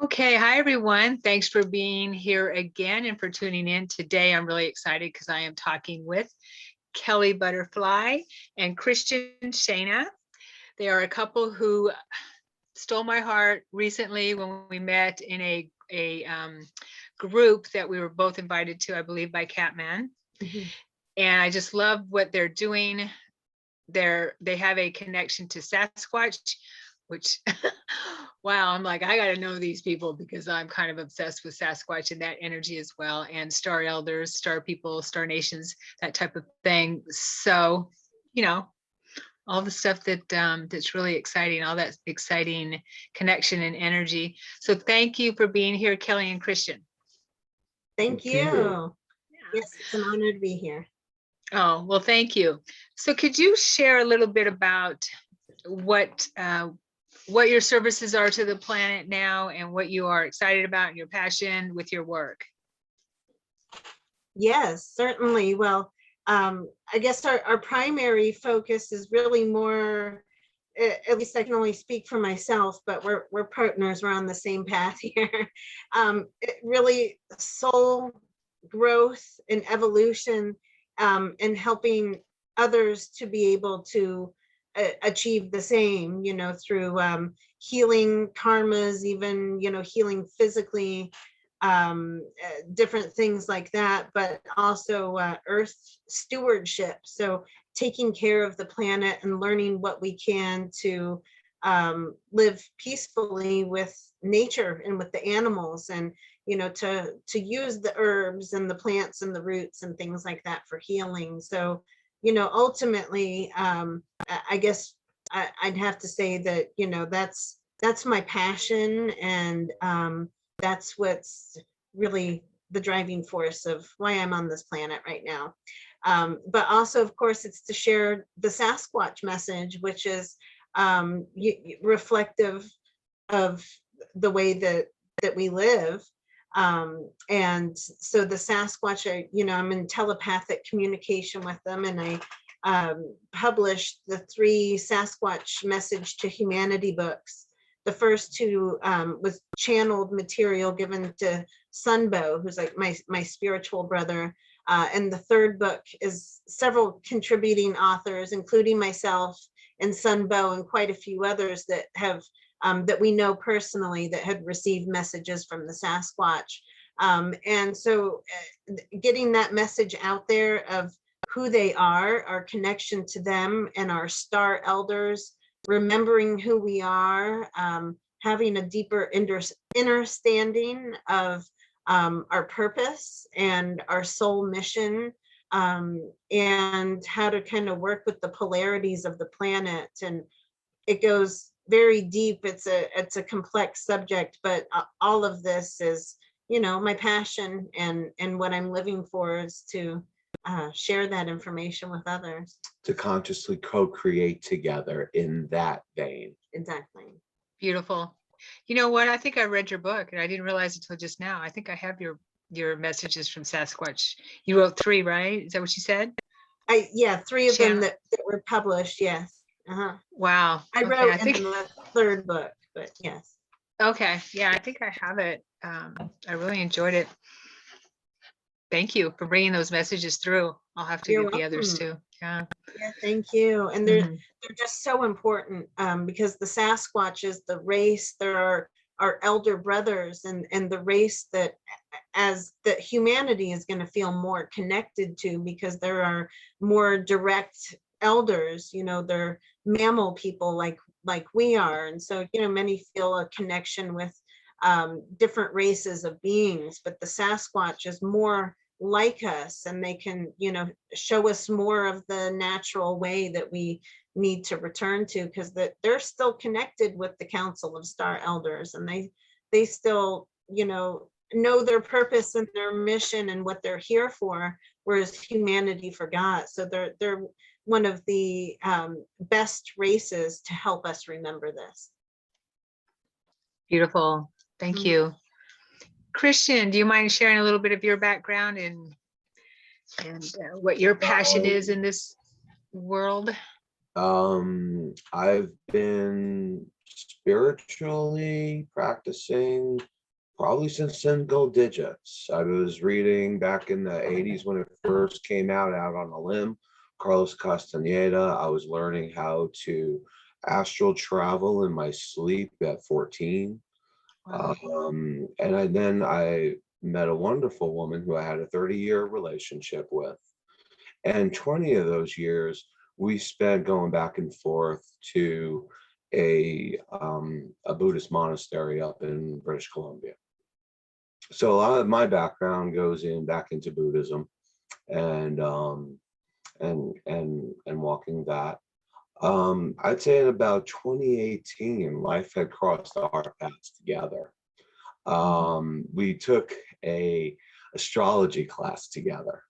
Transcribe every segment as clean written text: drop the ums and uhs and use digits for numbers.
Okay, hi everyone. Thanks for being here again and for tuning in today. I'm really excited because I am talking with Kelly Butterfly and Christian Schena. They are a couple who stole my heart recently when we met in a group that we were both invited to, I believe, by Catman. And I just love what they're doing. They have a connection to Sasquatch, which wow, I'm like, I got to know these people because I'm kind of obsessed with Sasquatch and that energy as well, and star elders, star people, star nations, that type of thing. So, you know, all the stuff that that's really exciting, all that exciting connection and energy. So thank you for being here, Kelly and Christian. Thank you. Yes, it's an honor to be here. Oh, well, thank you. So could you share a little bit about what your services are to the planet now and what you are excited about and your passion with your work? Yes, certainly. Well, I guess our primary focus is really more, at least I can only speak for myself, but we're partners, we're on the same path here. Really soul growth and evolution, and helping others to be able to achieve the same, through healing karmas, even, healing physically, different things like that, but also earth stewardship. So taking care of the planet and learning what we can to live peacefully with nature and with the animals, and to use the herbs and the plants and the roots and things like that for healing. So ultimately, I guess I'd have to say that that's my passion, and that's what's really the driving force of why I'm on this planet right now. But also, of course, it's to share the Sasquatch message, which is reflective of the way that we live. And so the Sasquatch, I'm in telepathic communication with them, and I published the 3 Sasquatch Message to Humanity books. The first 2 was channeled material given to Sunbow, who's like my spiritual brother. And the 3rd book is several contributing authors, including myself and Sunbow and quite a few others that have that we know personally that had received messages from the Sasquatch. And so getting that message out there of who they are, our connection to them and our star elders, remembering who we are, having a deeper understanding of our purpose and our soul mission, and how to kind of work with the polarities of the planet. And it goes very deep. It's a complex subject, but all of this is, my passion, and what I'm living for is to share that information with others. To consciously co-create together in that vein. Exactly. Beautiful. You know what? I think I read your book and I didn't realize it until just now. I think I have your messages from Sasquatch. You wrote 3, right? Is that what you said? Yeah, 3 of them that were published. Yes. Wow. I wrote in the 3rd book, but yes. Okay. Yeah, I think I have it. I really enjoyed it. Thank you for bringing those messages through. I'll have to get the others too. Yeah. Yeah, thank you. And they're just so important, because the Sasquatch is the race. There are our elder brothers, and the race that humanity is going to feel more connected to, because there are more direct elders. They're mammal people like we are, and so many feel a connection with different races of beings, but the Sasquatch is more like us, and they can show us more of the natural way that we need to return to, because they're still connected with the Council of Star Elders, and they still know their purpose and their mission and what they're here for, whereas humanity forgot. So they're one of the best races to help us remember this. Beautiful. Thank you. Christian, do you mind sharing a little bit of your background and what your passion is in this world? I've been spiritually practicing probably since single digits. I was reading back in the 80s when it first came out on a limb, Carlos Castaneda. I was learning how to astral travel in my sleep at 14. Wow. Then I met a wonderful woman who I had a 30-year relationship with. And 20 of those years we spent going back and forth to a Buddhist monastery up in British Columbia. So a lot of my background goes back into Buddhism and walking that. I'd say in about 2018, life had crossed our paths together. We took a astrology class together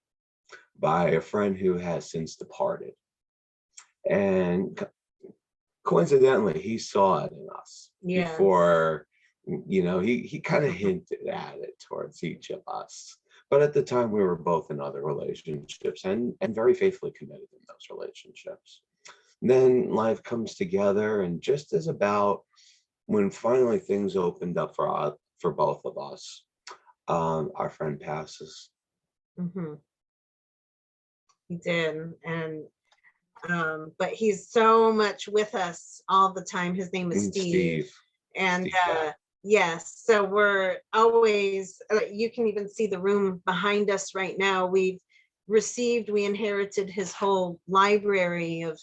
by a friend who has since departed. And coincidentally, he saw it in us before, he kind of hinted at it towards each of us. But at the time, we were both in other relationships and very faithfully committed in those relationships. And then life comes together, and just as about when finally things opened up for both of us, our friend passes. Mm-hmm. He did, and but he's so much with us all the time. His name is Steve. And Steve, yes, so we're always, you can even see the room behind us right now. We inherited his whole library of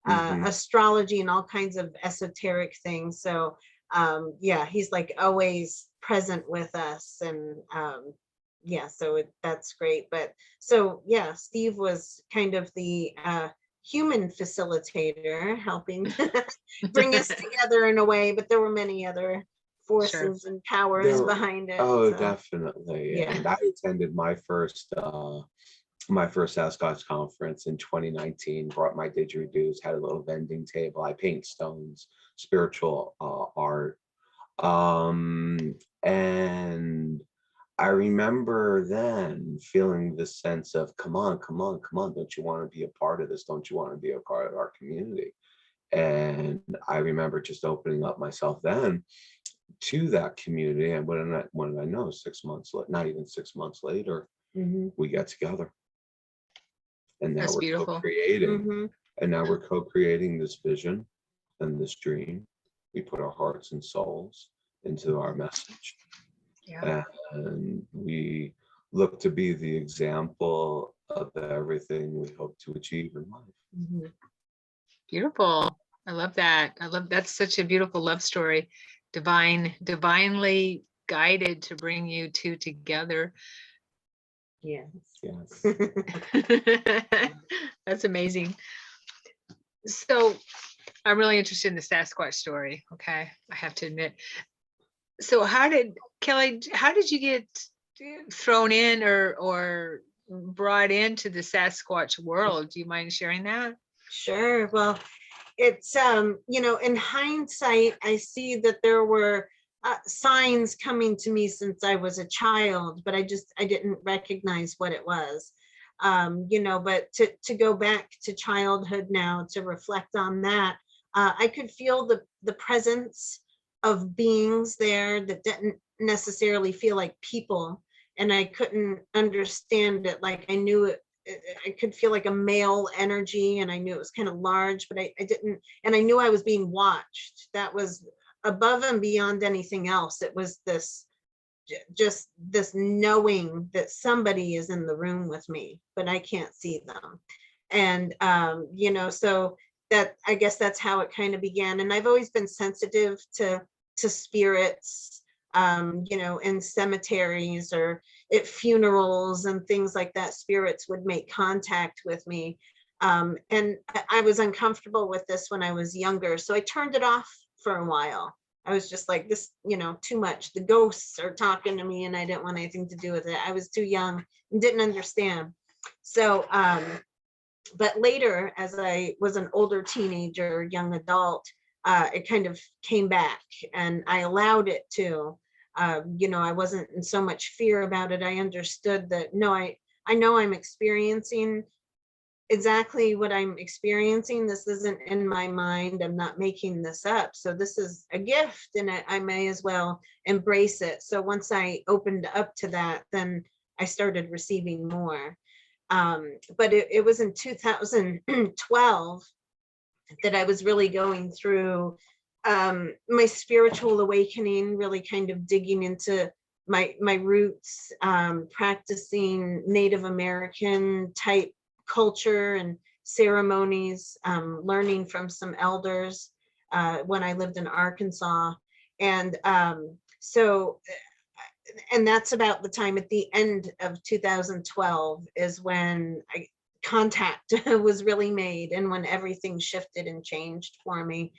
astrology and all kinds of esoteric things. So he's like always present with us. And so that's great. But so Steve was kind of the human facilitator, helping bring us together in a way, but there were many other forces and powers behind it. Oh, so. Definitely. Yeah. And I attended my first Sasquatch conference in 2019, brought my didgeridoos, had a little vending table. I paint stones, spiritual art. And I remember then feeling this sense of, come on, don't you want to be a part of this? Don't you want to be a part of our community? And I remember just opening up myself then to that community. And when did I know? 6 months, not even 6 months later, we got together. And now That's we're beautiful. Co-creating. And now we're co-creating this vision and this dream. We put our hearts and souls into our message. Yeah. And we look to be the example of everything we hope to achieve in life. Beautiful. I love that. That's such a beautiful love story. Divinely guided to bring you two together. Yes. That's amazing. So I'm really interested in the Sasquatch story. Okay. I have to admit. So Kelly, how did you get thrown in or brought into the Sasquatch world? Do you mind sharing that? Sure. Well, it's, in hindsight, I see that there were signs coming to me since I was a child, but I didn't recognize what it was. But to go back to childhood now, to reflect on that, I could feel the presence of beings there that didn't necessarily feel like people, and I couldn't understand it. Like I knew it, I could feel like a male energy, and I knew it was kind of large, but I didn't, and I knew I was being watched. That was above and beyond anything else. It was just this knowing that somebody is in the room with me, but I can't see them. And so that, I guess that's how it kind of began. And I've always been sensitive to spirits, in cemeteries or at funerals and things like that. Spirits would make contact with me. And I was uncomfortable with this when I was younger. So I turned it off for a while. I was just like, this, too much. The ghosts are talking to me and I didn't want anything to do with it. I was too young and didn't understand. So, but later, as I was an older teenager, young adult, it kind of came back and I allowed it to. I wasn't in so much fear about it. I understood that, no, I know I'm experiencing exactly what I'm experiencing. This isn't in my mind. I'm not making this up. So this is a gift, and I may as well embrace it. So once I opened up to that, then I started receiving more. But it was in 2012 that I was really going through my spiritual awakening, really kind of digging into my roots, practicing Native American type culture and ceremonies, learning from some elders when I lived in Arkansas. And and that's about the time at the end of 2012 is when contact was really made, and when everything shifted and changed for me.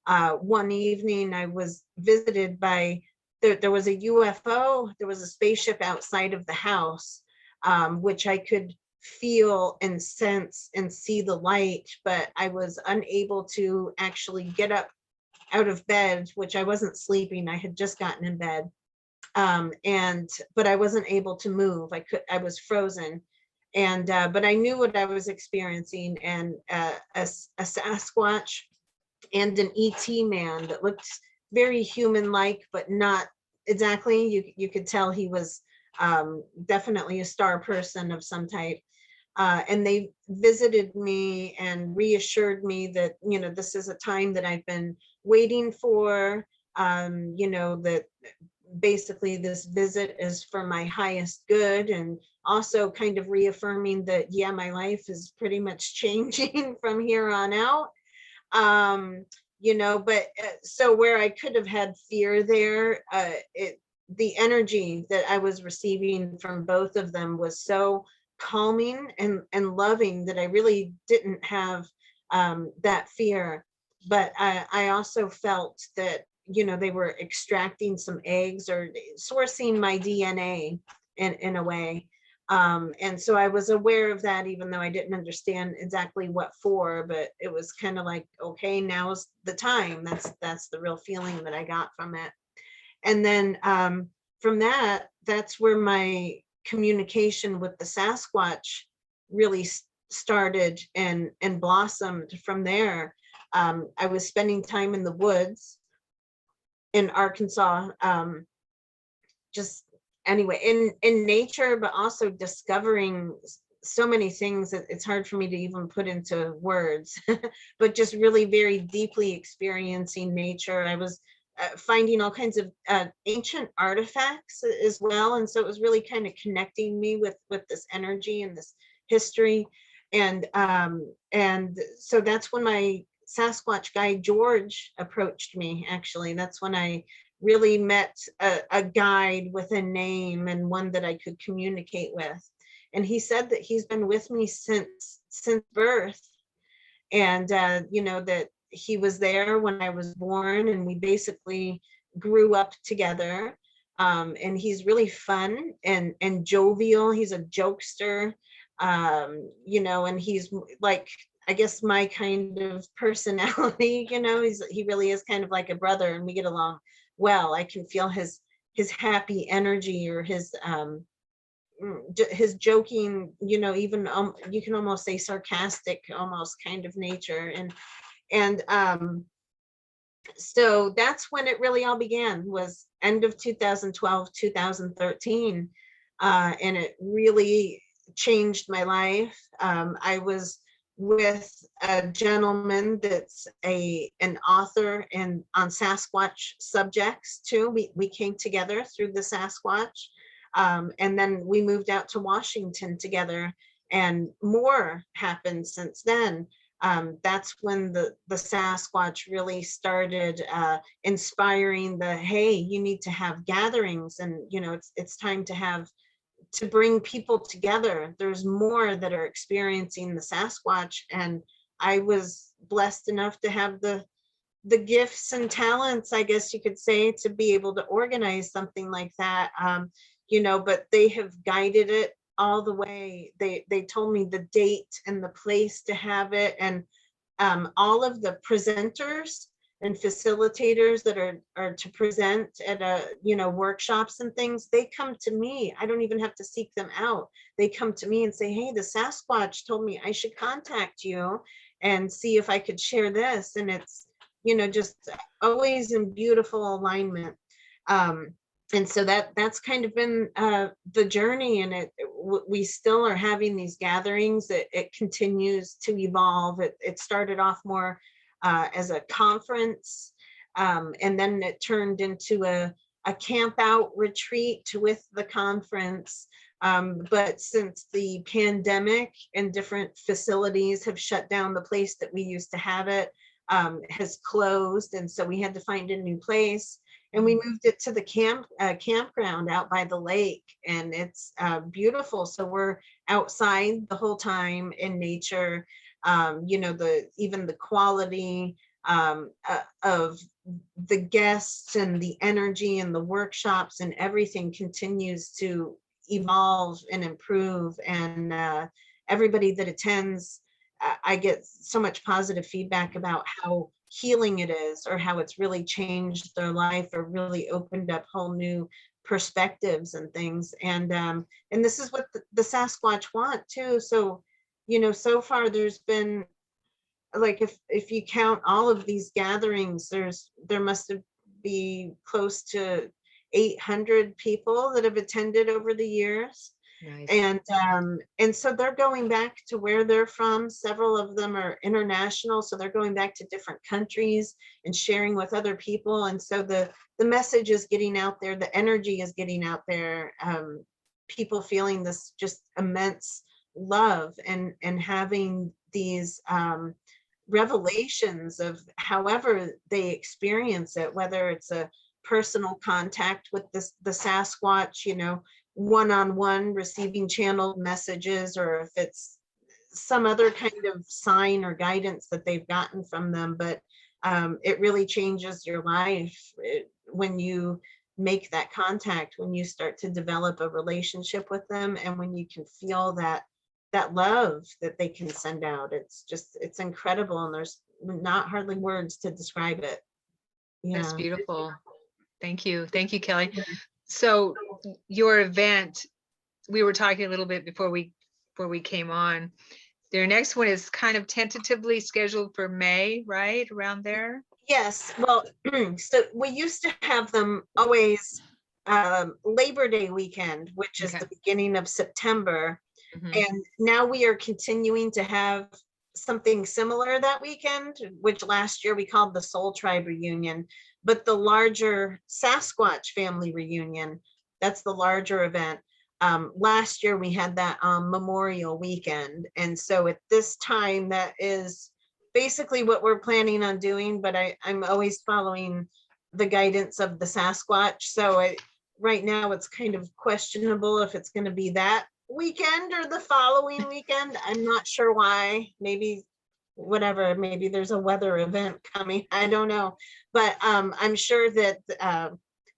One evening I was visited by, there was a UFO, there was a spaceship outside of the house, which I could feel and sense and see the light, but I was unable to actually get up out of bed, which I wasn't sleeping. I had just gotten in bed. But I wasn't able to move. I was frozen. And but I knew what I was experiencing, and a Sasquatch and an ET man that looked very human-like, but not exactly. You could tell he was definitely a star person of some type. And they visited me and reassured me that, you know, this is a time that I've been waiting for, you know, that basically this visit is for my highest good, and also kind of reaffirming that, yeah, my life is pretty much changing from here on out. You know, but so where I could have had fear there, the energy that I was receiving from both of them was so calming and loving that I really didn't have that fear. But I also felt that, you know, they were extracting some eggs or sourcing my DNA in a way. And so I was aware of that, even though I didn't understand exactly what for, but it was kind of like, okay, now's the time. That's the real feeling that I got from it. And then from that, that's where my communication with the Sasquatch really started and blossomed from there. I was spending time in the woods in Arkansas, just anyway, in nature, but also discovering so many things that it's hard for me to even put into words, but just really very deeply experiencing nature. I was finding all kinds of ancient artifacts as well, and so it was really kind of connecting me with this energy and this history. And so that's when my Sasquatch guide George approached me. Actually, that's when I really met a guide with a name and one that I could communicate with. And he said that he's been with me since birth, and you know, that he was there when I was born, and we basically grew up together. And he's really fun and jovial. He's a jokester, you know, and he's like, I guess, my kind of personality. You know, he really is kind of like a brother, and we get along well. I can feel his happy energy, or his joking, you know, even you can almost say sarcastic, almost kind of nature. And so that's when it really all began, was end of 2012, 2013. And it really changed my life. I was with a gentleman that's an author and on Sasquatch subjects too. We came together through the Sasquatch. And then we moved out to Washington together, and more happened since then. That's when the Sasquatch really started inspiring the, hey, you need to have gatherings, and you know, it's time to bring people together. There's more that are experiencing the Sasquatch, and I was blessed enough to have the gifts and talents, I guess you could say, to be able to organize something like that. You know, but they have guided it all the way. They told me the date and the place to have it, and all of the presenters and facilitators that are to present at workshops and things, they come to me. I don't even have to seek them out. They come to me and say, hey, the Sasquatch told me I should contact you and see if I could share this. And it's, just always in beautiful alignment. And so that's kind of been the journey, and we still are having these gatherings. It continues to evolve. It started off more as a conference, and then it turned into a camp out retreat with the conference. But since the pandemic and different facilities have shut down, the place that we used to have it has closed, and so we had to find a new place. And we moved it to the campground out by the lake, and it's beautiful. So we're outside the whole time in nature. Even the quality of the guests and the energy and the workshops and everything continues to evolve and improve. And everybody that attends, I get so much positive feedback about how healing it is, or how it's really changed their life, or really opened up whole new perspectives and things. And this is what the Sasquatch want too. So, so far there's been, like, if you count all of these gatherings, there must be close to 800 people that have attended over the years. Nice. And so they're going back to where they're from. Several of them are international, so they're going back to different countries and sharing with other people. And so the message is getting out there, the energy is getting out there. People feeling this just immense love and having these revelations of however they experience it, whether it's a personal contact with the Sasquatch, one-on-one receiving channeled messages, or if it's some other kind of sign or guidance that they've gotten from them. But it really changes your life when you make that contact, when you start to develop a relationship with them, and when you can feel that love that they can send out. It's incredible, and there's not hardly words to describe it. That's beautiful. Thank you, Kelly. So your event, we were talking a little bit before we came on. Their next one is kind of tentatively scheduled for May, right? Around there? Yes. Well, so we used to have them always Labor Day weekend, which is the beginning of September. And now we are continuing to have something similar that weekend, which last year we called the Soul Tribe Reunion. But the larger Sasquatch family reunion, that's the larger event. Last year we had that Memorial Weekend. And so at this time, that is basically what we're planning on doing, but I'm always following the guidance of the Sasquatch. So right now it's kind of questionable if it's going to be that weekend or the following weekend. I'm not sure why. Maybe maybe there's a weather event coming. I don't know, but I'm sure that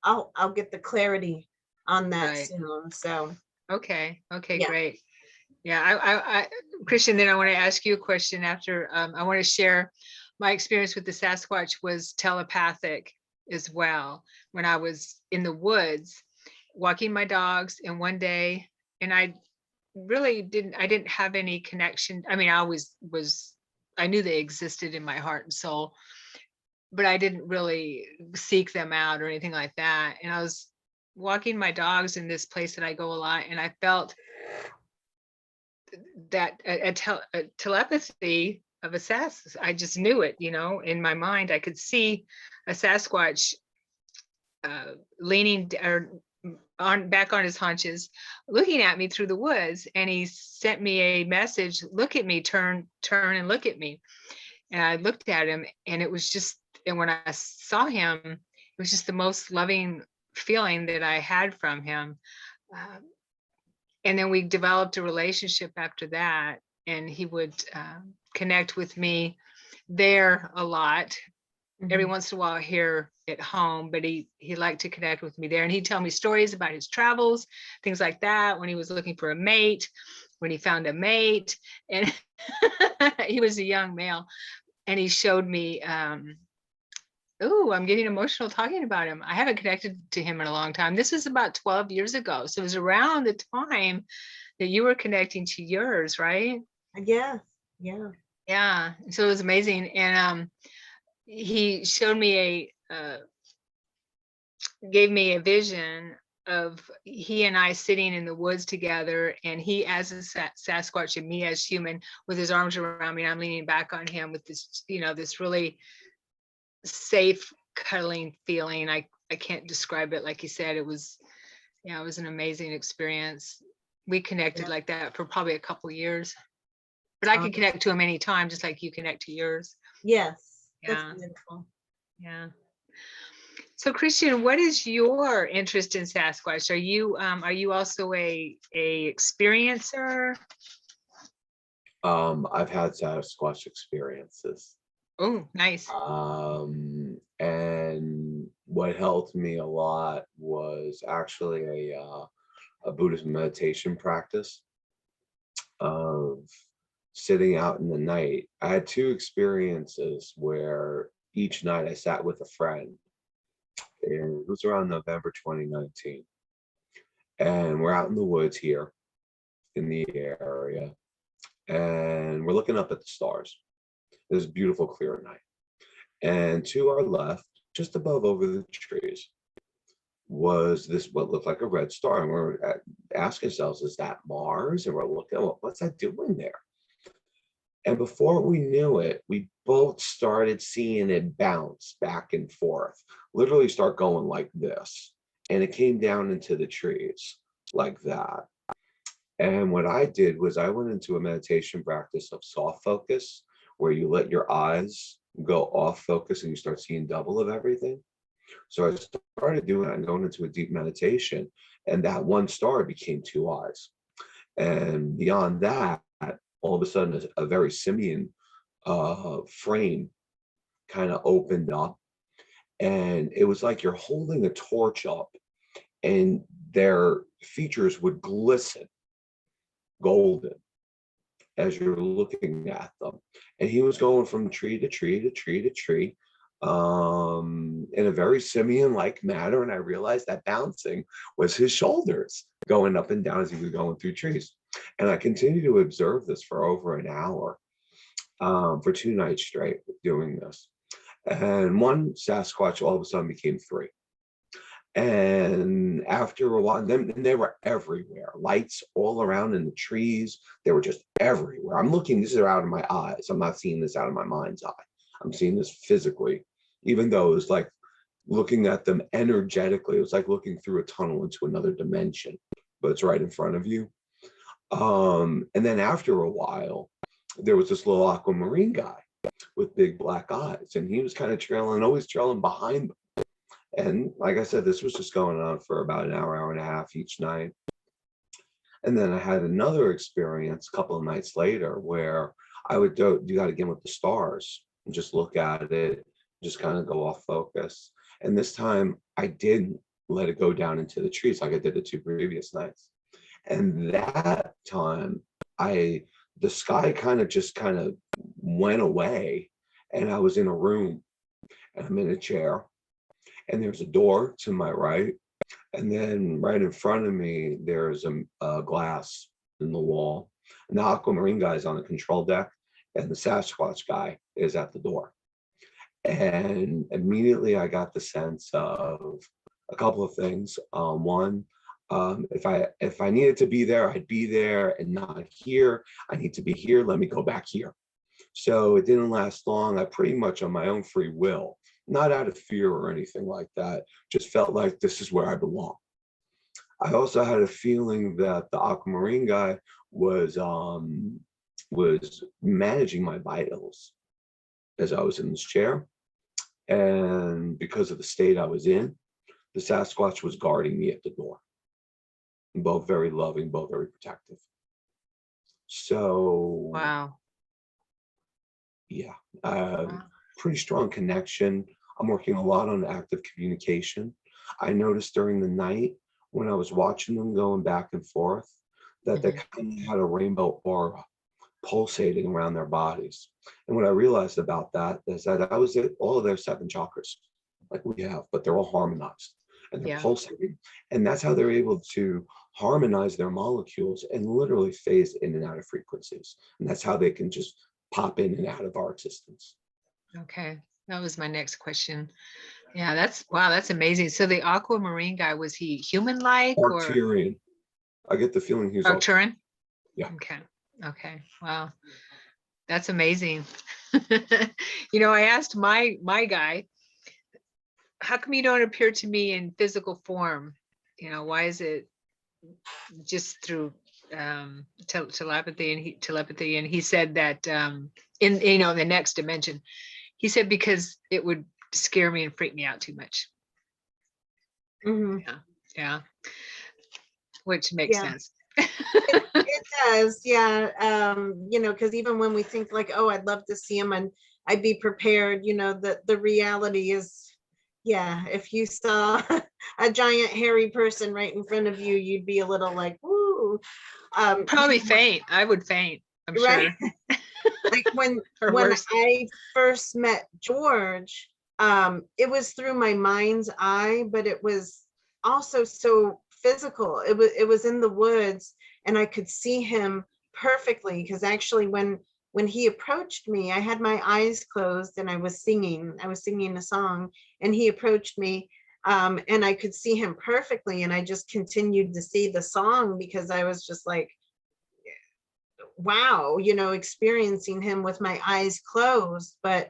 I'll get the clarity on that soon. So okay, great. Yeah, I Christian, then I want to ask you a question after. I want to share my experience with the Sasquatch was telepathic as well. When I was in the woods walking my dogs, and one day, and I really didn't have any connection. I mean, I knew they existed in my heart and soul, but I didn't really seek them out or anything like that. And I was walking my dogs in this place that I go a lot, and I felt that a telepathy of a I just knew it, in my mind. I could see a Sasquatch leaning or back on his haunches, looking at me through the woods, and he sent me a message, look at me, turn and look at me. And I looked at him, and it was just, and when I saw him, it was just the most loving feeling that I had from him. And then we developed a relationship after that, and he would connect with me there a lot. Every once in a while here at home, but he liked to connect with me there, and he'd tell me stories about his travels, things like that, when he was looking for a mate, when he found a mate. And he was a young male, and he showed me Oh, I'm getting emotional talking about him. I haven't connected to him in a long time. This was about 12 years ago. So it was around the time that you were connecting to yours, right? Yeah, yeah. Yeah. So it was amazing. And he showed me gave me a vision of he and I sitting in the woods together, and he as a Sasquatch and me as human with his arms around me. And I'm leaning back on him with this, this really safe cuddling feeling. I can't describe it. Like you said, it was an amazing experience. We connected Yeah. like that for probably a couple years, but I can connect to him anytime, just like you connect to yours. Yes, that's Yeah. beautiful. Yeah. So Christian, what is your interest in Sasquatch? Are you also a experiencer? I've had Sasquatch experiences. Oh, nice. And what helped me a lot was actually a Buddhist meditation practice of sitting out in the night. I had two experiences where each night I sat with a friend, and it was around November 2019. And we're out in the woods here in the area, and we're looking up at the stars. It was a beautiful, clear night. And to our left, just above over the trees, was this what looked like a red star. And we're asking ourselves, is that Mars? And we're looking, well, what's that doing there? And before we knew it, we both started seeing it bounce back and forth, literally start going like this. And it came down into the trees like that. And what I did was I went into a meditation practice of soft focus, where you let your eyes go off focus and you start seeing double of everything. So I started doing that and going into a deep meditation, and that one star became two eyes. And beyond that, all of a sudden, a very simian frame kind of opened up, and it was like you're holding a torch up, and their features would glisten golden as you're looking at them. And he was going from tree to tree to tree to tree, in a very simian-like manner. And I realized that bouncing was his shoulders going up and down as he was going through trees. And I continued to observe this for over an hour, for 2 nights straight doing this. And one Sasquatch all of a sudden became 3. And after a while, then they were everywhere, lights all around in the trees. They were just everywhere. I'm looking, this is out of my eyes. I'm not seeing this out of my mind's eye. I'm seeing this physically, even though it was like looking at them energetically. It was like looking through a tunnel into another dimension, but it's right in front of you. And then after a while, there was this little aquamarine guy with big black eyes, and he was kind of always trailing behind them. And like I said, this was just going on for about an hour, hour and a half each night. And then I had another experience a couple of nights later where I would do that again with the stars and just look at it, just kind of go off focus. And this time I didn't let it go down into the trees like I did the 2 previous nights. And that time the sky kind of went away, and I was in a room, and I'm in a chair, and there's a door to my right, and then right in front of me there's a glass in the wall, and the aquamarine guy is on the control deck, and the Sasquatch guy is at the door. And immediately I got the sense of a couple of things. One, if I needed to be there, I'd be there, and not here. I need to be here. Let me go back here. So it didn't last long. I pretty much on my own free will, not out of fear or anything like that, just felt like this is where I belong. I also had a feeling that the aquamarine guy was managing my vitals as I was in this chair. And because of the state I was in, the Sasquatch was guarding me at the door. Both very loving, both very protective. So Wow. yeah, Wow. pretty strong connection. I'm working a lot on active communication. I noticed during the night when I was watching them going back and forth that they kind of had a rainbow aura pulsating around their bodies. And what I realized about that is that I was at all of their 7 chakras, like we have, but they're all harmonized and they're Yeah. pulsating. And that's how they're able to harmonize their molecules and literally phase in and out of frequencies. And that's how they can just pop in and out of our existence. Okay. That was my next question. Yeah, wow, that's amazing. So the aquamarine guy, was he human-like or Arcturian. I get the feeling he's Arcturian? Yeah. Okay. Okay. Wow. That's amazing. You know, I asked my guy, how come you don't appear to me in physical form? You know, why is it just through telepathy? And he said that in, you know, the next dimension, he said because it would scare me and freak me out too much. Mhm. Yeah, which makes Yeah. sense. It does, yeah. You know, because even when we think like, oh, I'd love to see him and I'd be prepared, you know, the reality is, yeah, if you saw a giant hairy person right in front of you, you'd be a little like, woo. Probably faint. I would faint, I'm right. sure. Like when Or when worse. I first met George, it was through my mind's eye, but it was also so physical. It was in the woods, and I could see him perfectly because actually when he approached me, I had my eyes closed and I was singing. I was singing a song, and he approached me, and I could see him perfectly, and I just continued to see the song because I was just like, wow, you know, experiencing him with my eyes closed, but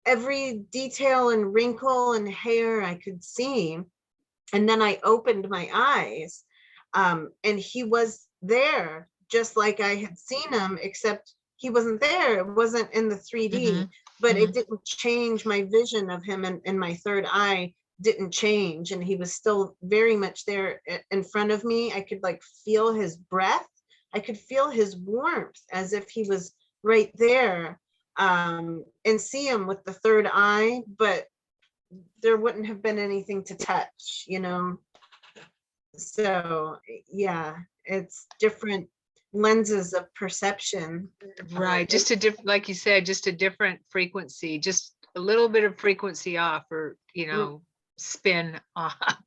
every detail and wrinkle and hair I could see. And then I opened my eyes, and he was there just like I had seen him, except he wasn't there. It wasn't in the 3D, but it didn't change my vision of him, and my third eye didn't change. And he was still very much there in front of me. I could like feel his breath. I could feel his warmth as if he was right there, and see him with the third eye, but there wouldn't have been anything to touch, you know? So yeah, it's different lenses of perception. Right. Just a different, like you said, just a different frequency, just a little bit of frequency off, or, you know, spin off.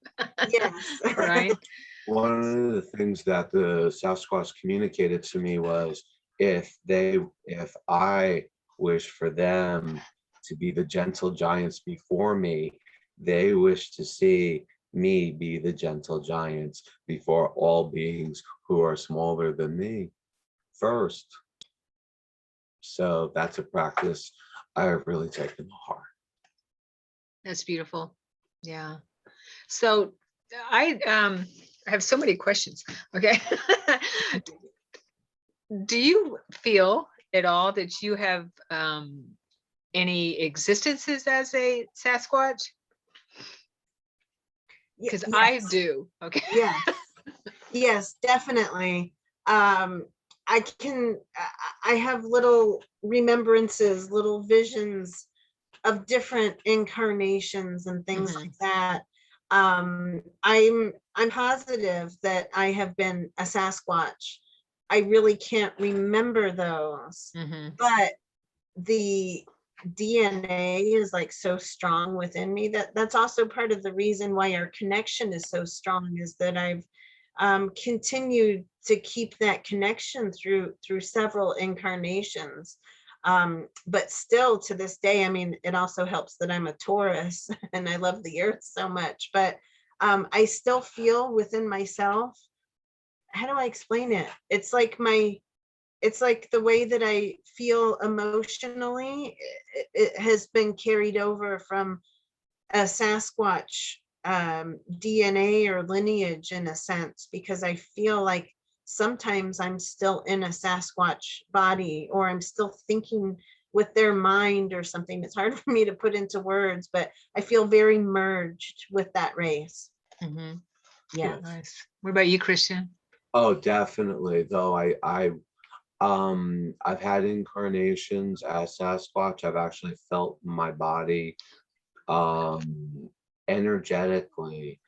Yes. Right. One of the things that the Sasquatch communicated to me was if I wish for them to be the gentle giants before me, they wish to see me be the gentle giants before all beings who are smaller than me first. So that's a practice I have really taken to heart. That's beautiful. Yeah. So I have so many questions. Okay. Do you feel at all that you have any existences as a Sasquatch? Because I Yes. do. Okay. Yes. Yes, definitely. I have little remembrances, little visions of different incarnations and things like that. I'm positive that I have been a Sasquatch. I really can't remember those, but the DNA is like so strong within me that's also part of the reason why our connection is so strong, is that I've continued to keep that connection through several incarnations. But still to this day, I mean, it also helps that I'm a Taurus and I love the earth so much, but I still feel within myself, how do I explain it? It's like the way that I feel emotionally, it has been carried over from a Sasquatch DNA or lineage in a sense, because I feel like sometimes I'm still in a Sasquatch body, or I'm still thinking with their mind or something. It's hard for me to put into words, but I feel very merged with that race. Yeah. Nice. What about you, Christian? Oh, definitely. Though I've had incarnations as Sasquatch. I've actually felt my body energetically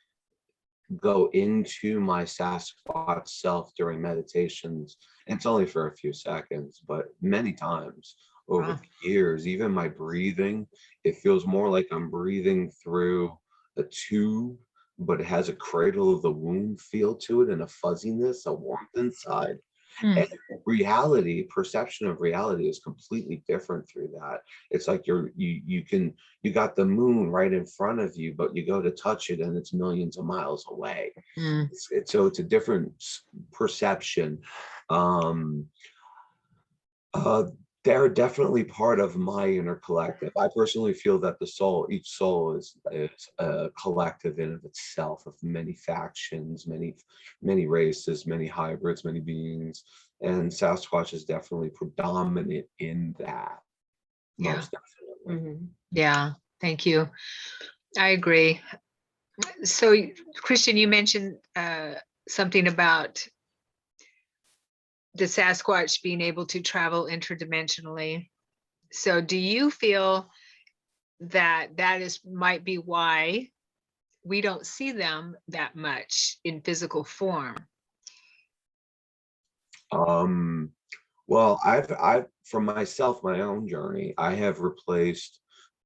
go into my Sasquatch self during meditations. And it's only for a few seconds, but many times over Wow. the years, even my breathing, it feels more like I'm breathing through a tube, but it has a cradle of the womb feel to it and a fuzziness, a warmth inside. Hmm. And reality, perception of reality is completely different through that. It's like you got the moon right in front of you, but you go to touch it and it's millions of miles away. Hmm. So it's a different perception. Um, uh, they're definitely part of my inner collective. I personally feel that each soul is a collective in of itself, of many factions, many races, many hybrids, many beings, and Sasquatch is definitely predominant in that. Yeah. Most definitely. Mhm. Yeah. Thank you. I agree. So, Christian, you mentioned something about the Sasquatch being able to travel interdimensionally. So, do you feel that that is might be why we don't see them that much in physical form? Um, well, I've for myself, my own journey, I have replaced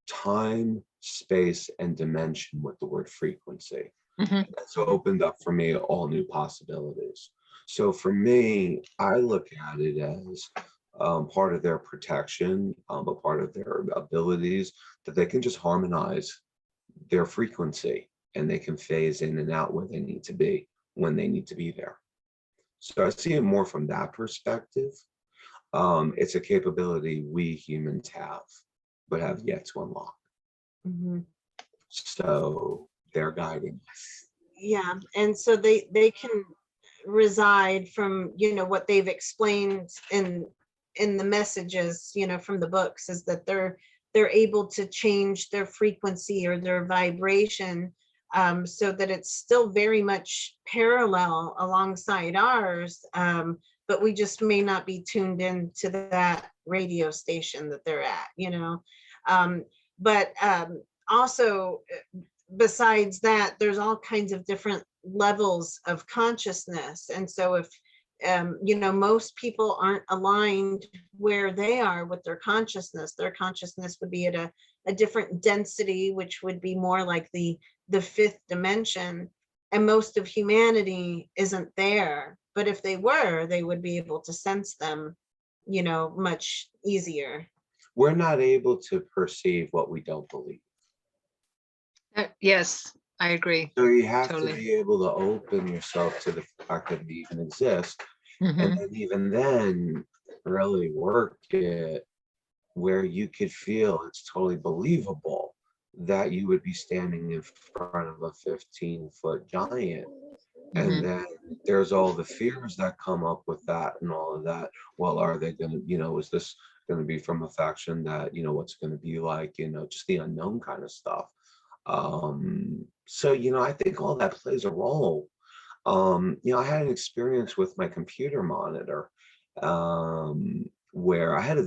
time, space, and dimension with the word frequency. Mhm. That's opened up for me all new possibilities. So for me, I look at it as part of their protection, a part of their abilities, that they can just harmonize their frequency and they can phase in and out where they need to be when they need to be there. So I see it more from that perspective. It's a capability we humans have, but have yet to unlock. Mhm. So they're guiding us. Yeah, and so they can reside from, what they've explained in the messages, from the books, is that they're able to change their frequency or their vibration, so that it's still very much parallel alongside ours, but we just may not be tuned in to that radio station that they're at, um, but also, besides that, there's all kinds of different levels of consciousness. And so if most people aren't aligned where they are with their consciousness would be at a different density, which would be more like the fifth dimension. And most of humanity isn't there. But if they were, they would be able to sense them, much easier. We're not able to perceive what we don't believe. Yes, I agree. So you have to Totally. be able to open yourself to the fact that they even exist. And Mhm. then even then, really work it where you could feel it's totally believable that you would be standing in front of a 15-foot giant. And Mhm. then there's all the fears that come up with that and all of that. Well, are they going to, is this going to be from a faction that, what's going to be like, just the unknown kind of stuff. So, I think all that plays a role. I had an experience with my computer monitor, where I had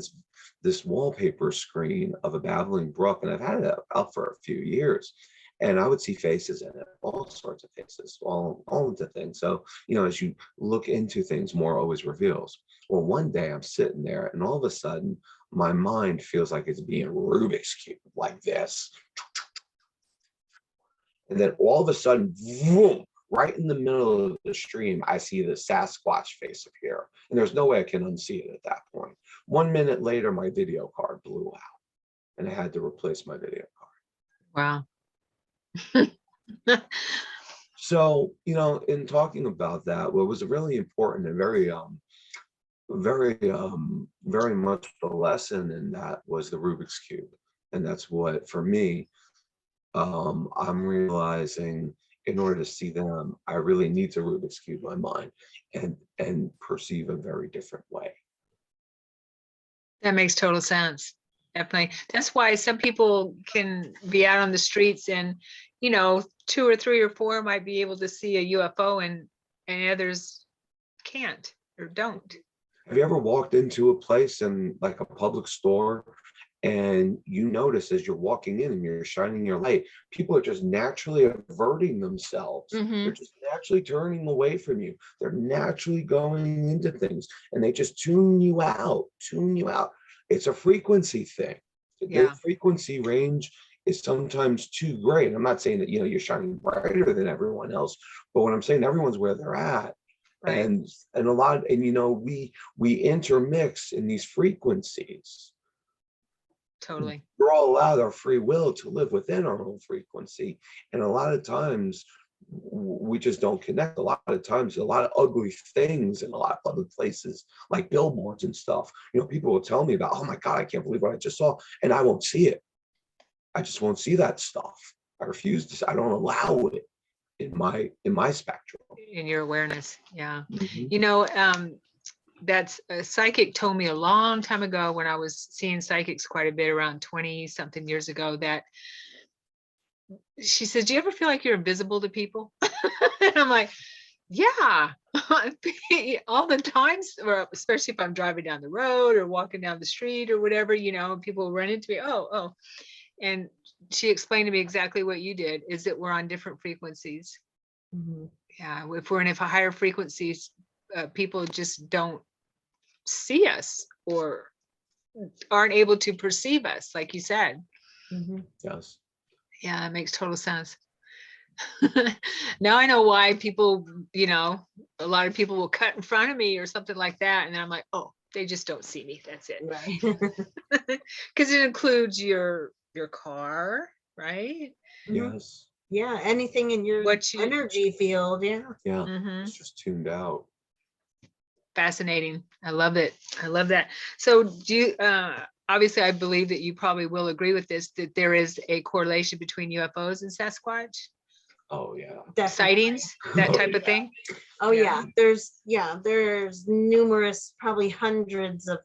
this wallpaper screen of a babbling brook, and I've had it up for a few years. And I would see faces in it, all sorts of faces, all into things. So, as you look into things, more always reveals. Well, one day I'm sitting there, and all of a sudden, my mind feels like it's being Rubik's Cube, like this. And then all of a sudden, boom, right in the middle of the stream, I see the Sasquatch face appear. And there's no way I can unsee it at that point. 1 minute later, my video card blew out and I had to replace my video card. Wow. So, in talking about that, what was really important and very much the lesson in that was the Rubik's Cube. And that's what, for me, I'm realizing in order to see them, I really need to Rubik's Cube my mind and perceive a very different way. That makes total sense. Definitely. That's why some people can be out on the streets and, 2 or 3 or 4 might be able to see a UFO and others can't or don't. Have you ever walked into a place in like a public store And you notice as you're walking in and you're shining your light, people are just naturally averting themselves. They're just naturally turning away from you. They're naturally going into things, and they just tune you out, tune you out. It's a frequency thing. Yeah. The frequency range is sometimes too great. I'm not saying that, you're shining brighter than everyone else, but what I'm saying, everyone's where they're at. Right. And a lot, and we intermix in these frequencies. Totally. We're all allowed our free will to live within our own frequency. And a lot of times we just don't connect. A lot of times, a lot of ugly things in a lot of other places, like billboards and stuff. People will tell me about, oh my God, I can't believe what I just saw. And I won't see it. I just won't see that stuff. I refuse to, I don't allow it in my spectrum. In your awareness. Yeah. Mhm. That's a psychic told me a long time ago when I was seeing psychics quite a bit, around 20 something years ago, that she says, do you ever feel like you're invisible to people? And I'm like, yeah, all the times, or especially if I'm driving down the road or walking down the street or whatever, people run into me. Oh. And she explained to me exactly what you did, is that we're on different frequencies. Mhm. Yeah. If we're in a higher frequencies, people just don't see us or aren't able to perceive us, like you said. Mhm. Yes. Yeah, it makes total sense. Now I know why people, a lot of people will cut in front of me or something like that, and I'm like, oh, they just don't see me. That's it. Right. Because it includes your car, right? Mhm. Yes. Yeah, anything in your What you energy field. Yeah. Yeah. Mhm. It's just tuned out. Fascinating. I love it. I love that. So do you, obviously I believe that you probably will agree with this, that there is a correlation between UFOs and Sasquatch Oh yeah. Definitely. sightings, that Oh, type of yeah. thing. Oh Yeah. yeah. There's numerous, probably hundreds of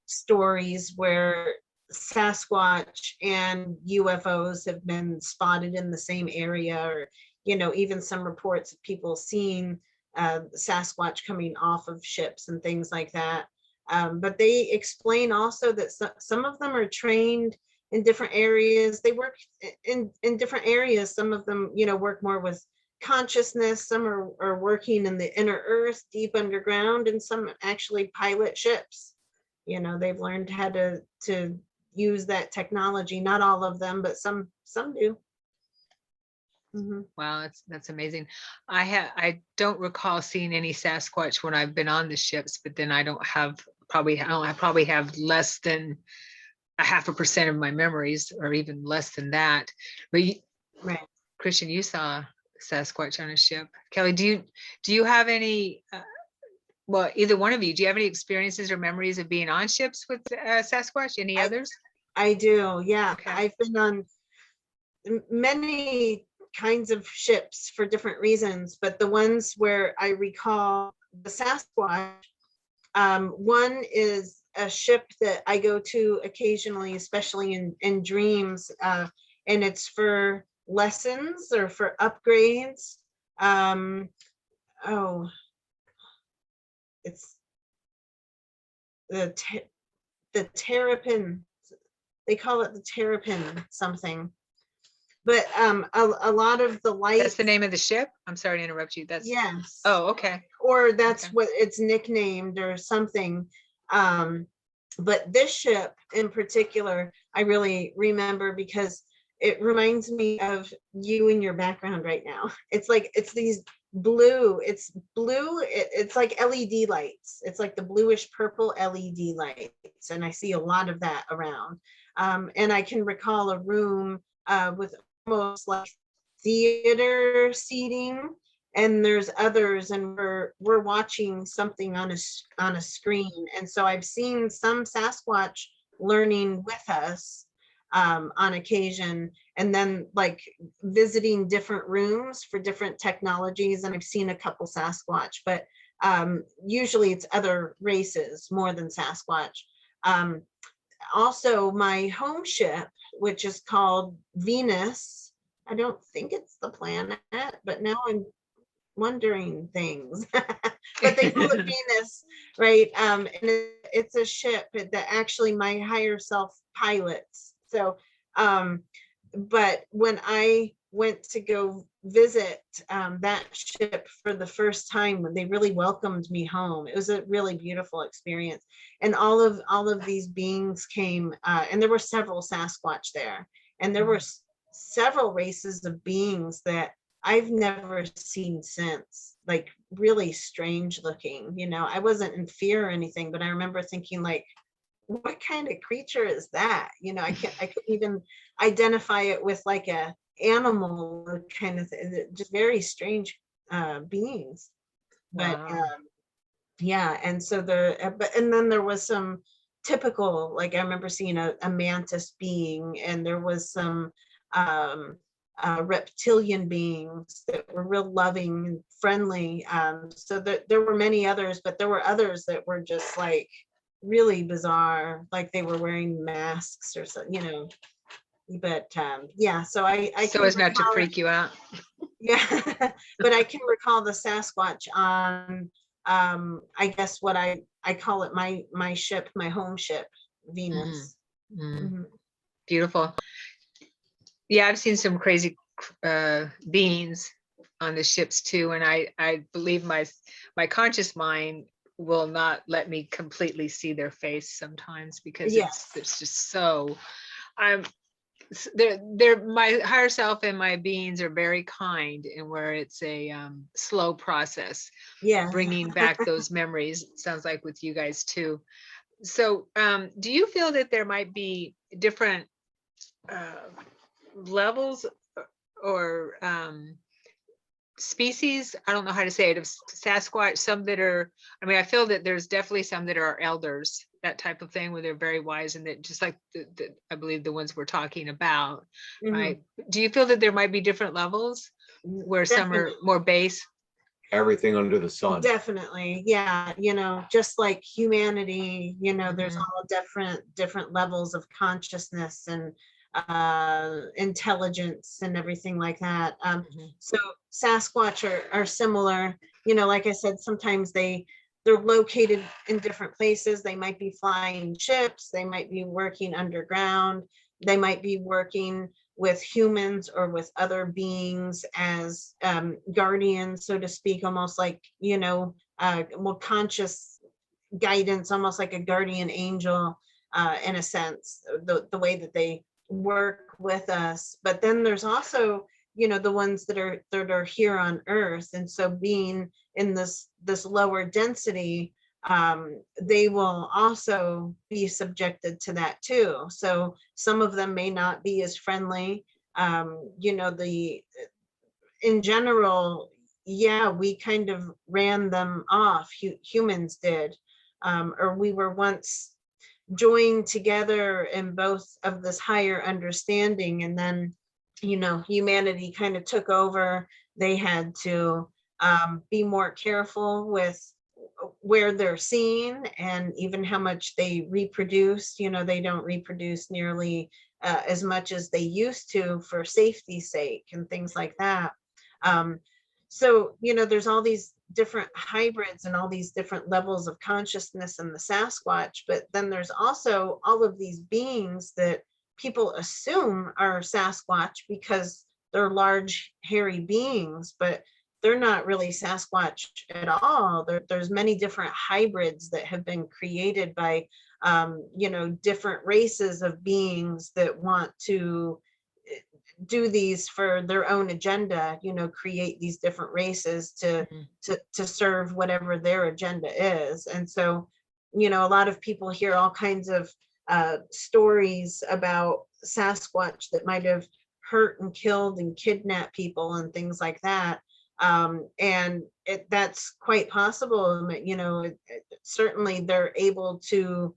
stories where Sasquatch and UFOs have been spotted in the same area, or even some reports of people seeing Sasquatch coming off of ships and things like that. But they explain also that some of them are trained in different areas. They work in different areas. Some of them, work more with consciousness. Some are working in the inner earth, deep underground, and some actually pilot ships. They've learned how to use that technology. Not all of them, but some do. Mhm. Wow, that's amazing. I don't recall seeing any Sasquatch when I've been on the ships, but then I probably have less than 0.5% of my memories, or even less than that. But Right. Christian, you saw Sasquatch on a ship. Kelly, do you have any? Well, either one of you, do you have any experiences or memories of being on ships with Sasquatch? Any others? I do. Yeah. Okay. I've been on many kinds of ships for different reasons, but the ones where I recall the Sasquatch, one is a ship that I go to occasionally, especially in dreams, and it's for lessons or for upgrades. It's the terrapin. They call it the terrapin something. But a lot of the lights. That's the name of the ship? I'm sorry to interrupt you. That's Yes. Oh, okay. Or that's Okay. what it's nicknamed or something. But this ship in particular, I really remember because it reminds me of you and your background right now. It's like it's these blue. It's blue. It's like LED lights. It's like the bluish purple LED lights, and I see a lot of that around. And I can recall a room with almost like theater seating, and there's others, and we're watching something on a screen. And so I've seen some Sasquatch learning with us on occasion, and then like visiting different rooms for different technologies, and I've seen a couple Sasquatch, but usually it's other races more than Sasquatch. Also my home ship, which is called Venus. I don't think it's the planet, but now I'm wondering things. But they call it Venus, right? And it's a ship that actually my higher self pilots. So, but when I went to go visit that ship for the first time, when they really welcomed me home, it was a really beautiful experience. And all of these beings came, and there were several Sasquatch there, and there were several races of beings that I've never seen since, like really strange looking. You know, I wasn't in fear or anything, but I remember thinking, like, what kind of creature is that? You know, I couldn't even identify it with like a animal kind of thing, just very strange beings. But Wow. yeah, and so and then there was some typical, like I remember seeing a mantis being, and there was some reptilian beings that were real loving and friendly. So there were many others, but there were others that were just like really bizarre, like they were wearing masks or something, you know. But yeah, so I So can as not to recall, freak you out. yeah, but I can recall the Sasquatch on I guess what I call it my ship, my home ship, Mhm. Venus. Mm. Mhm. Beautiful. Yeah, I've seen some crazy beings on the ships too, and I believe my conscious mind will not let me completely see their face sometimes, because Yes. it's just so I'm they're my higher self and my beings are very kind, and where it's a slow process Yeah. bringing back those memories. It sounds like with you guys too. So do you feel that there might be different uh, levels or species, I don't know how to say it, of Sasquatch, some that are, I mean, I feel that there's definitely some that are elders, that type of thing, where they're very wise, and that just like I believe the ones we're talking about, Mhm. right? Do you feel that there might be different levels where some are Definitely. more base? Everything under the sun. Definitely. Yeah, you know, just like humanity, you know, there's Mhm. all different levels of consciousness and intelligence and everything like that. Mhm. So Sasquatch are similar, you know, like I said, sometimes they're located in different places. They might be flying ships, they might be working underground, they might be working with humans or with other beings as guardians, so to speak, almost like, you know, more conscious guidance, almost like a guardian angel, in a sense, the way that they work with us. But then there's also, you know, the ones that are here on Earth, and so being in this lower density, they will also be subjected to that too. So some of them may not be as friendly. You know, in general, yeah, we kind of ran them off. Humans did, or we were once joined together in both of this higher understanding, and then, you know, humanity kind of took over. They had to be more careful with where they're seen and even how much they reproduce. You know, they don't reproduce nearly as much as they used to for safety's sake and things like that. um, so, you know, there's all these different hybrids and all these different levels of consciousness in the Sasquatch, but then there's also all of these beings that people assume are Sasquatch because they're large, hairy beings, but they're not really Sasquatch at all. There's many different hybrids that have been created by, you know, different races of beings that want to do these for their own agenda, you know, create these different races Mhm. to serve whatever their agenda is. And so, you know, a lot of people hear all kinds of stories about Sasquatch that might have hurt and killed and kidnapped people and things like that. And that's quite possible. You know, certainly they're able to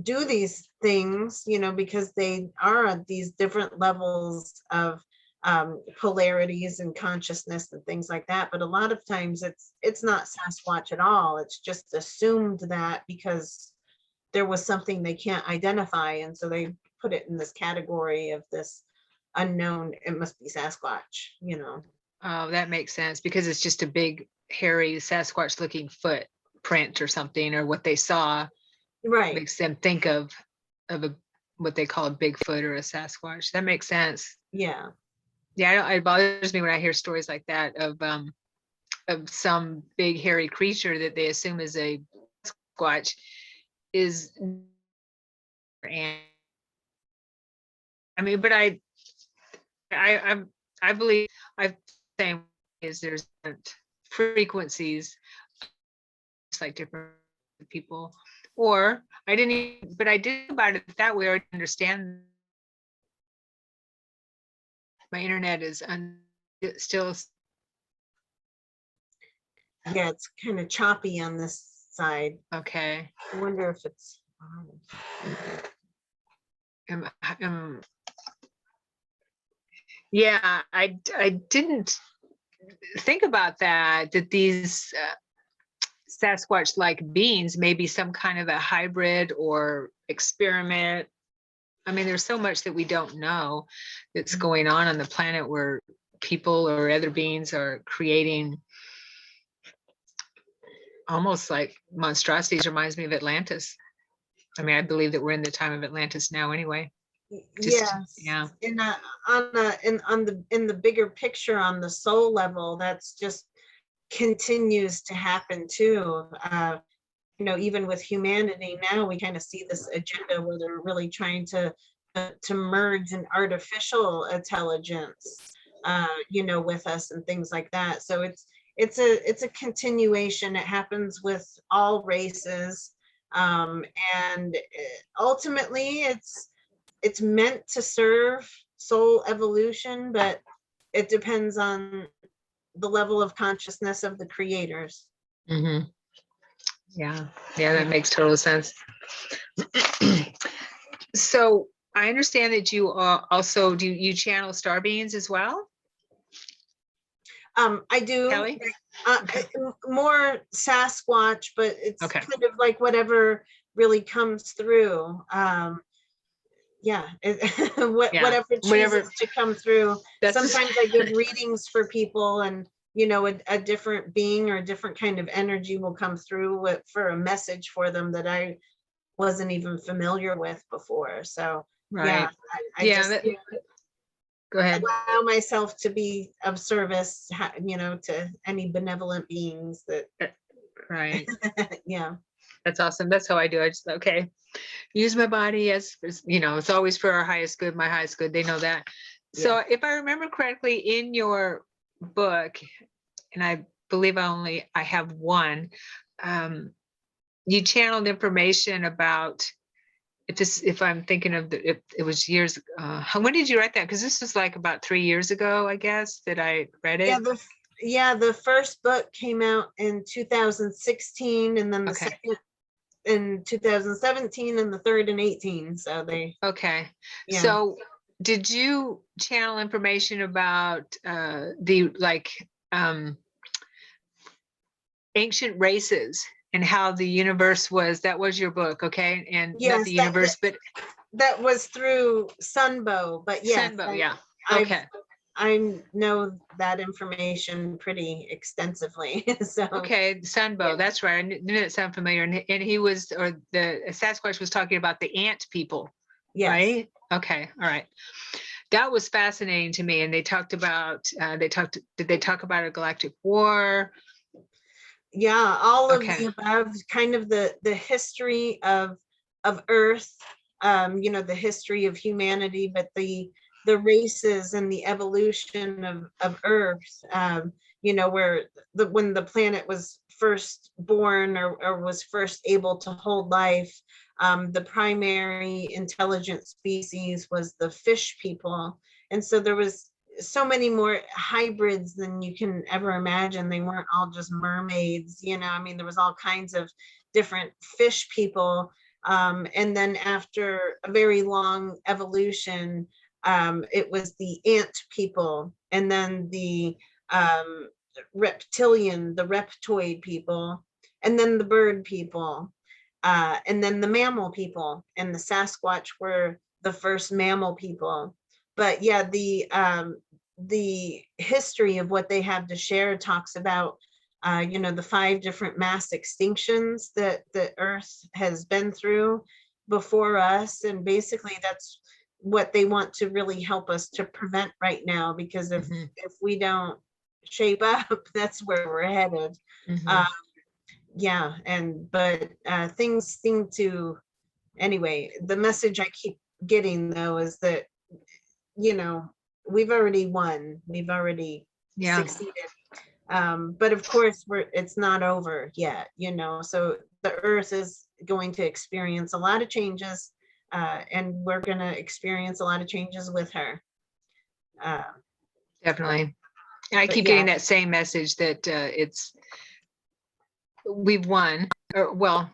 do these things, you know, because they are at these different levels of polarities and consciousness and things like that. But a lot of times it's not Sasquatch at all. It's just assumed that because there was something they can't identify, and so they put it in this category of this unknown. It must be Sasquatch, you know. Oh, that makes sense, because it's just a big, hairy Sasquatch looking footprint or something, or what they saw Right. makes them think of a what they call a Bigfoot or a Sasquatch. That makes sense. Yeah. Yeah, it bothers me when I hear stories like that of some big hairy creature that they assume is a Sasquatch is, and I mean, but I believe I've saying is there's different frequencies, just like different people, or I didn't even, but I did about it that way, or I understand. My internet is still. Yeah, it's kind of choppy on this side. Okay. I wonder if it's yeah, I didn't think about that these Sasquatch-like beings may be some kind of a hybrid or experiment. I mean, there's so much that we don't know that's going on the planet where people or other beings are creating almost like monstrosities. Reminds me of Atlantis. I mean, I believe that we're in the time of Atlantis now anyway. yes. Yeah. In the bigger picture, on the soul level, that's just continues to happen too. You know, even with humanity now, we kind of see this agenda where they're really trying to merge an artificial intelligence, you know, with us and things like that. So it's a continuation. It happens with all races, and ultimately, it's meant to serve soul evolution, but it depends on the level of consciousness of the creators. Mm-hmm. Yeah, that makes total sense. So I understand that you also do you channel star beings as well? I do. Kelly? More Sasquatch, but it's Okay. kind of like whatever really comes through. Yeah, whatever chooses to come through. Sometimes I give readings for people, and you know, a different being or a different kind of energy will come through for a message for them that I wasn't even familiar with before. So yeah, I just go ahead. allow myself to be of service, you know, to any benevolent beings that. Right. Yeah. That's awesome. That's how I do it. I just, okay, use my body as, you know, it's always for our highest good, my highest good. They know that. So if I remember correctly, in your book, and I believe I have one, you channeled information about, if I'm thinking of it was years, when did you write that? Because this was like about 3 years ago, I guess, that I read it. The first book came out in 2016, and then the second in 2017, and the third in 18. So they. Okay. Yeah. So did you channel information about ancient races and how the universe was? That was your book, okay? And yes, not the universe, but that was through Sunbow. But yes, Sunbow, okay. I know that information pretty extensively. So okay, Sunbow, that's right. I knew it sounded familiar. And he was, or the Sasquatch was talking about the ant people, right? Okay, all right. That was fascinating to me. And they talked about, did they talk about a galactic war? Yeah, all of the above, kind of the history of Earth, you know, the history of humanity, but the races and the evolution of Earth, you know, where when the planet was first born or was first able to hold life, the primary intelligent species was the fish people. And so there was so many more hybrids than you can ever imagine. They weren't all just mermaids, you know, I mean, there was all kinds of different fish people. And then after a very long evolution, it was the ant people, and then the reptilian, the reptoid people, and then the bird people, and then the mammal people, and the Sasquatch were the first mammal people. But yeah, the history of what they have to share talks about, you know, the 5 different mass extinctions that the Earth has been through. before us, and basically that's what they want to really help us to prevent right now, because if we don't shape up, that's where we're headed. Yeah, but things seem to, anyway, the message I keep getting though is that, you know, we've already won, we've already succeeded. But of course it's not over yet, you know, so the earth is going to experience a lot of changes, and we're going to experience a lot of changes with her. Definitely. I keep getting that same message that we've won, or well,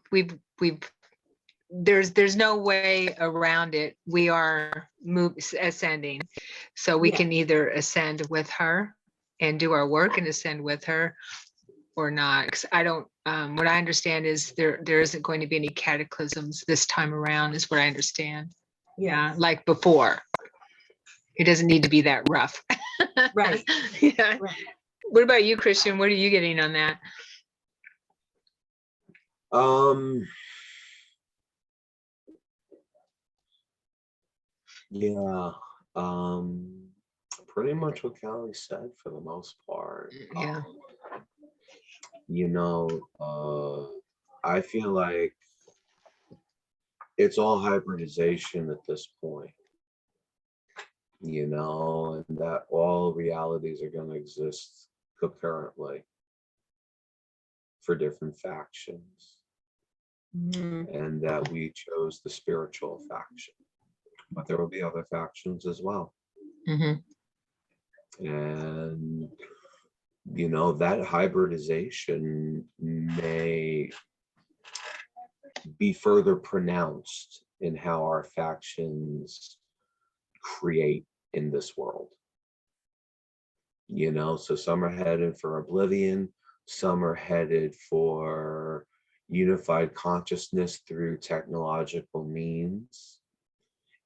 there's no way around it. We are ascending, so we can either ascend with her and do our work and ascend with her, or not. 'Cause I don't, what I understand is there isn't going to be any cataclysms this time around, is what I understand. Yeah, like before. It doesn't need to be that rough. Right. Yeah. Right. What about you, Christian? What are you getting on that? Yeah, pretty much what Callie said for the most part. Yeah. You know, I feel like it's all hybridization at this point, you know, and that all realities are going to exist concurrently for different factions, and that we chose the spiritual faction, but there will be other factions as well. And you know, that hybridization may be further pronounced in how our factions create in this world. You know, so some are headed for oblivion, some are headed for unified consciousness through technological means,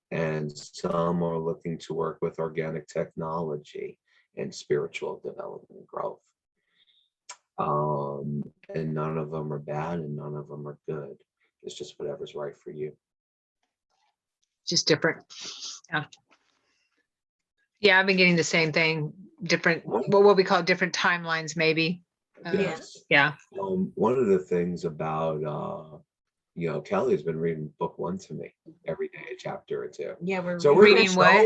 and some are looking to work with organic technology and spiritual development and growth. And none of them are bad and none of them are good. It's just whatever's right for you. Just different. Yeah. Yeah, I've been getting the same thing, different, what we call different timelines, maybe. Yes. Yeah. One of the things about, you know, Kelly's been reading book 1 to me every day, a chapter or two. Yeah, we're reading what?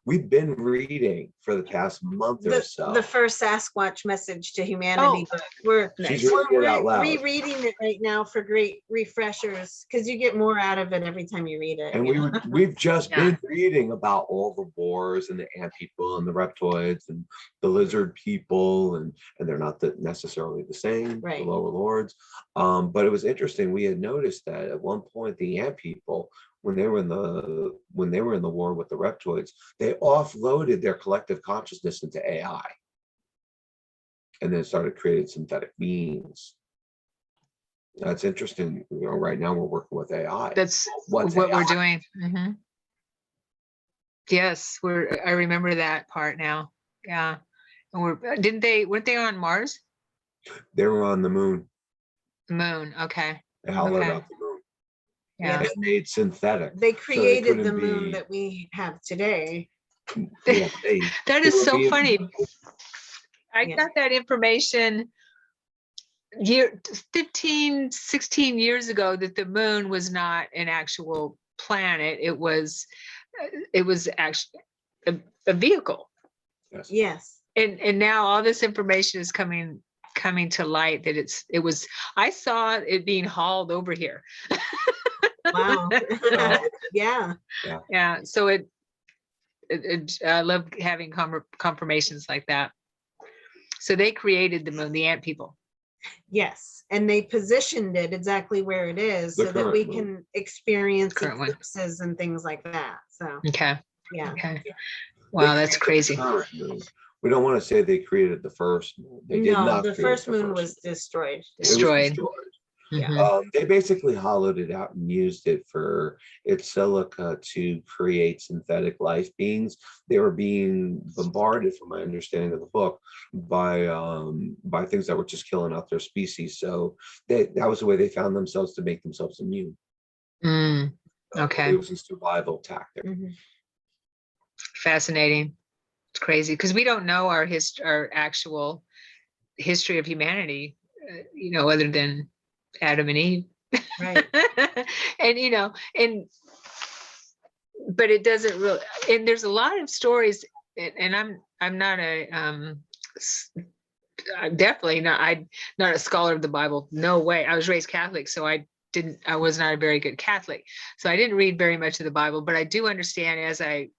We've been reading for the past month or so. The first Sasquatch Message to Humanity. We're rereading it right now for great refreshers, because you get more out of it every time you read it. And we've just been reading about all the wars and the ant people and the reptoids and the lizard people, and they're not necessarily the same, the lower lords. But it was interesting. We had noticed that at one point the ant people, when they were in the war with the reptoids, they offloaded their collective consciousness into AI, and then started creating synthetic beings. That's interesting. You know, right now we're working with AI. That's what we're doing. Yes, I remember that part now. Yeah, and weren't they on Mars? They were on the moon. The moon. Okay. They hollowed out the moon. Yeah. They made synthetic. They created the moon that we have today. Yeah, that is so funny. I got that information 15, 16 years ago, that the moon was not an actual planet. It was actually a vehicle. Yes. And now all this information is coming to light, that I saw it being hauled over here. Wow. Yeah. So I love having confirmations like that. So they created the moon, the ant people. Yes, and they positioned it exactly where it is, so that we can experience eclipses and things like that. So okay. Wow, that's crazy. We don't want to say they created the first moon. They did not. The first moon was destroyed. Yeah. They basically hollowed it out and used it for its silica to create synthetic life beings. They were being bombarded, from my understanding of the book, by things that were just killing out their species. So that was the way they found themselves to make themselves immune. Okay. It was a survival tactic. Mhm. Fascinating. It's crazy because we don't know our actual history of humanity, other than Adam and Eve. Right. And but it doesn't really, and there's a lot of stories, and I'm not I'm definitely not, I'm not a scholar of the Bible. No way. I was raised Catholic, so I was not a very good Catholic. So I didn't read very much of the Bible, but I do understand as I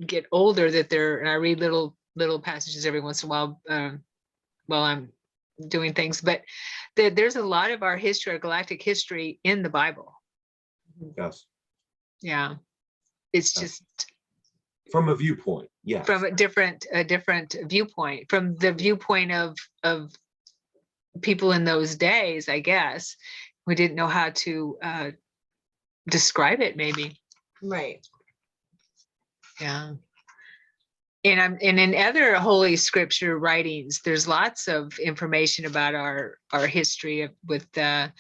get older that and I read little passages every once in a while, while I'm doing things, but there's a lot of our history, our galactic history in the Bible. Yes. Yeah. It's Yes. just From a viewpoint, yes. from a different viewpoint, from the viewpoint of people in those days, I guess. We didn't know how to describe it, maybe. Right. Yeah. And in other holy scripture writings, there's lots of information about our history with the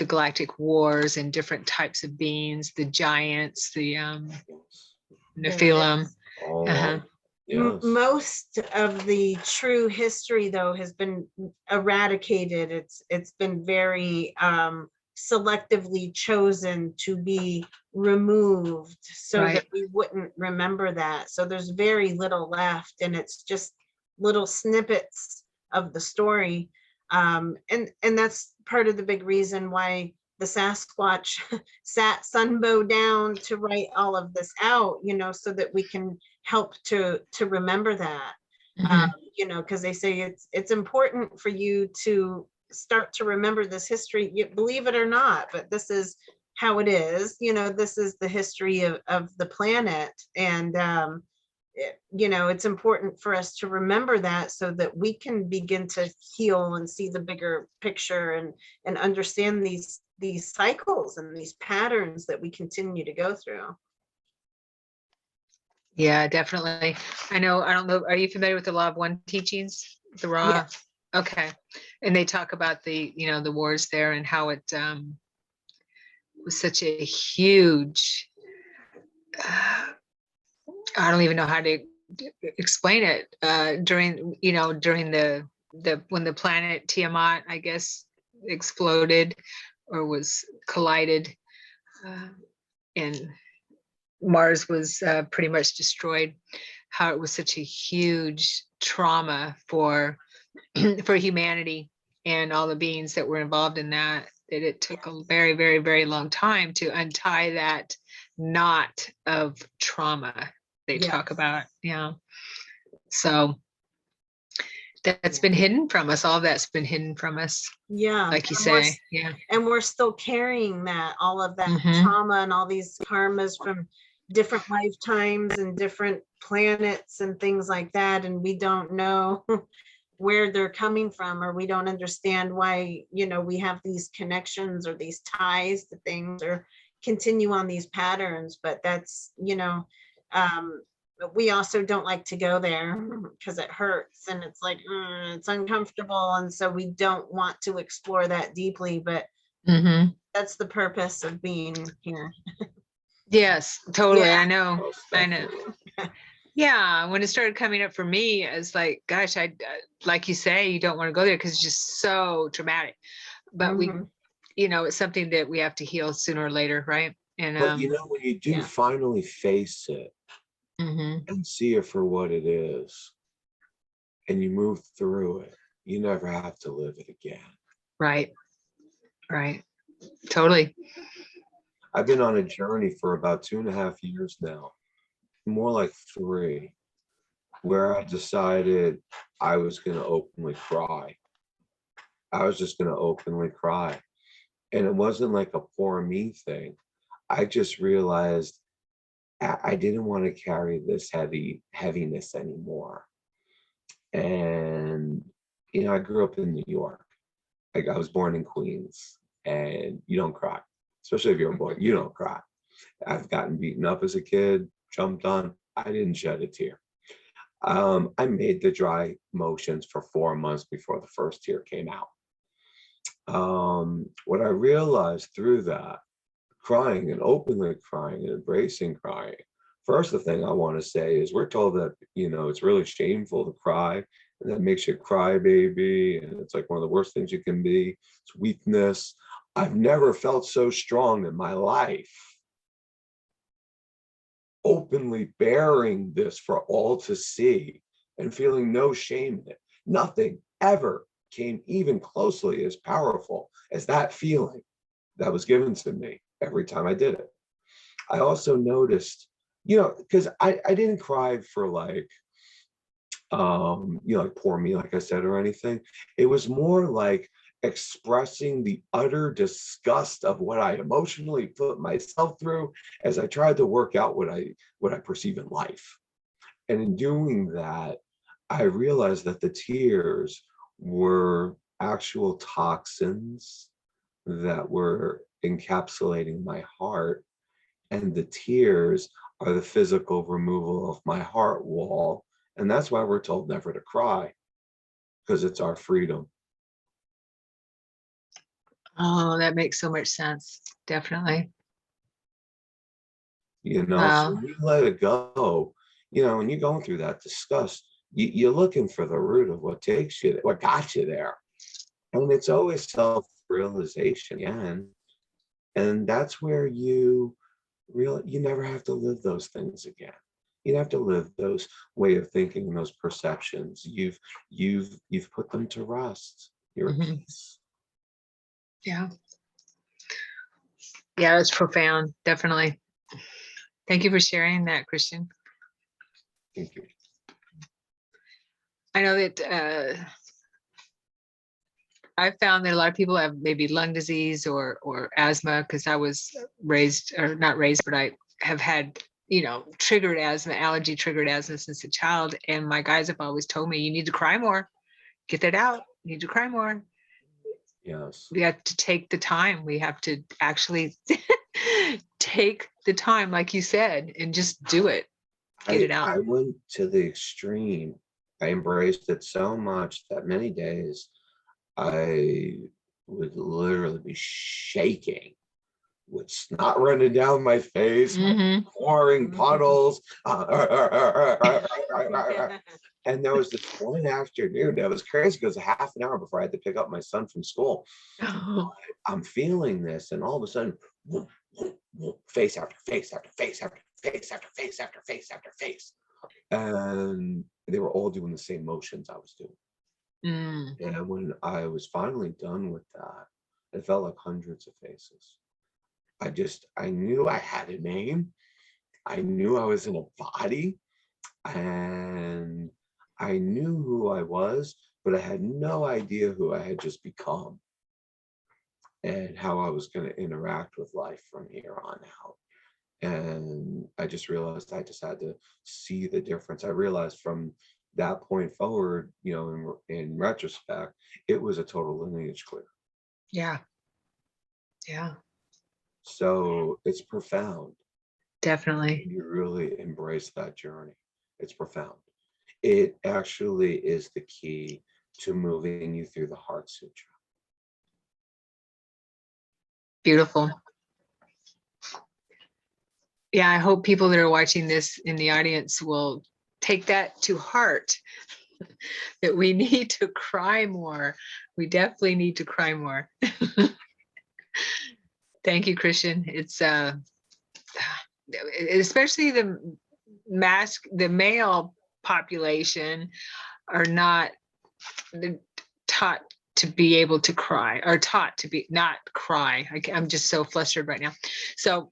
galactic wars and different types of beings, the giants, the Nephilim. Oh, Uh-huh. yes. Most of the true history, though, has been eradicated. It's been very selectively chosen to be removed so Right. that we wouldn't remember that. So there's very little left, and it's just little snippets of the story. And that's part of the big reason why the Sasquatch sat Sunbow down to write all of this out, so that we can help to remember that. Mhm. Because they say it's important for you to start to remember this history, you believe it or not, but this is how it is. This is the history of the planet, and it's important for us to remember that so that we can begin to heal and see the bigger picture and understand these cycles and these patterns that we continue to go through. Yeah, definitely. I don't know. Are you familiar with the Law of One teachings? The Raw? Yeah. Okay. And they talk about the wars there and how it was such a huge, I don't even know how to explain it, during the when the planet Tiamat, I guess, exploded or was collided, and Mars was pretty much destroyed, how it was such a huge trauma for for humanity and all the beings that were involved in that it took a very, very, very long time to untie that knot of trauma they talk about. Yeah. So that's been hidden from us. All that's been hidden from us. Yeah. Like you And say. Yeah. And we're still carrying all of that Mhm. trauma and all these karmas from different lifetimes and different planets and things like that. And we don't know where they're coming from, or we don't understand why, we have these connections or these ties to things or continue on these patterns. But that's, but we also don't like to go there because it hurts and it's like, it's uncomfortable. And so we don't want to explore that deeply, but Mhm. that's the purpose of being here. Yes, totally. Yeah. I know. Most I know. definitely. Yeah, when it started coming up for me, it's like, gosh, I like you say, you don't want to go there because it's just so traumatic. But Mhm. it's something that we have to heal sooner or later, right? And But when you do finally face it mhm. and see it for what it is, and you move through it, you never have to live it again. Right. Right. Totally. I've been on a journey for about 2.5 years now, more like 3, where I decided I was going to openly cry. I was just going to openly cry. And it wasn't like a poor me thing. I just realized I didn't want to carry this heaviness anymore. And, I grew up in New York. Like, I was born in Queens, and you don't cry, especially if you're a boy. You don't cry. I've gotten beaten up as a kid, jumped on. I didn't shed a tear. I made the dry motions for 4 months before the first tear came out. What I realized through that crying and openly crying and embracing crying. First, the thing I want to say is we're told that, it's really shameful to cry, and that makes you cry baby, and it's like one of the worst things you can be. It's weakness. I've never felt so strong in my life, openly bearing this for all to see and feeling no shame in it. Nothing ever came even closely as powerful as that feeling that was given to me every time I did it. I also noticed, because I didn't cry for like poor me, like I said, or anything. It was more like expressing the utter disgust of what I emotionally put myself through as I tried to work out what I perceive in life. And in doing that, I realized that the tears were actual toxins that were encapsulating my heart, and the tears are the physical removal of my heart wall. And that's why we're told never to cry, because it's our freedom. Oh, that makes so much sense. Definitely. So Wow. you let it go, when you're going through that disgust, you're looking for the root of what takes you, what got you there. And it's always self-realization again. And that's where you never have to live those things again. You have to live those way of thinking and those perceptions. You've put them to rest. You're at peace. Yeah. Yeah, it's profound. Definitely. Thank you for sharing that, Christian. Thank you. I know that I found that a lot of people have maybe lung disease or asthma, because I was raised, or not raised, but I have had, triggered asthma, allergy triggered asthma since a child. And my guys have always told me, you need to cry more, get that out. You need to cry more. Yes. We have to take the time. We have to actually take the time, like you said, and just do it. Get it out. I went to the extreme. I embraced it so much that many days I would literally be shaking with snot running down my face, pouring puddles. And there was this one afternoon that was crazy, because a half an hour before I had to pick up my son from school, I'm feeling this, and all of a sudden, face after face after face after face after face after face after face. And they were all doing the same motions I was doing. And when I was finally done with that, it felt like hundreds of faces. I knew I had a name. I knew I was in a body, and I knew who I was, but I had no idea who I had just become and how I was going to interact with life from here on out. And I just realized I just had to see the difference. I realized from that point forward, in retrospect, it was a total lineage clear. Yeah. Yeah. So it's profound. Definitely. You really embrace that journey. It's profound. It actually is the key to moving you through the Heart Sutra. Beautiful. Yeah, I hope people that are watching this in the audience will take that to heart, that we need to cry more. We definitely need to cry more. Thank you, Christian. It's especially the male population are not taught to be able to cry, or taught to be not cry. I'm just so flustered right now. So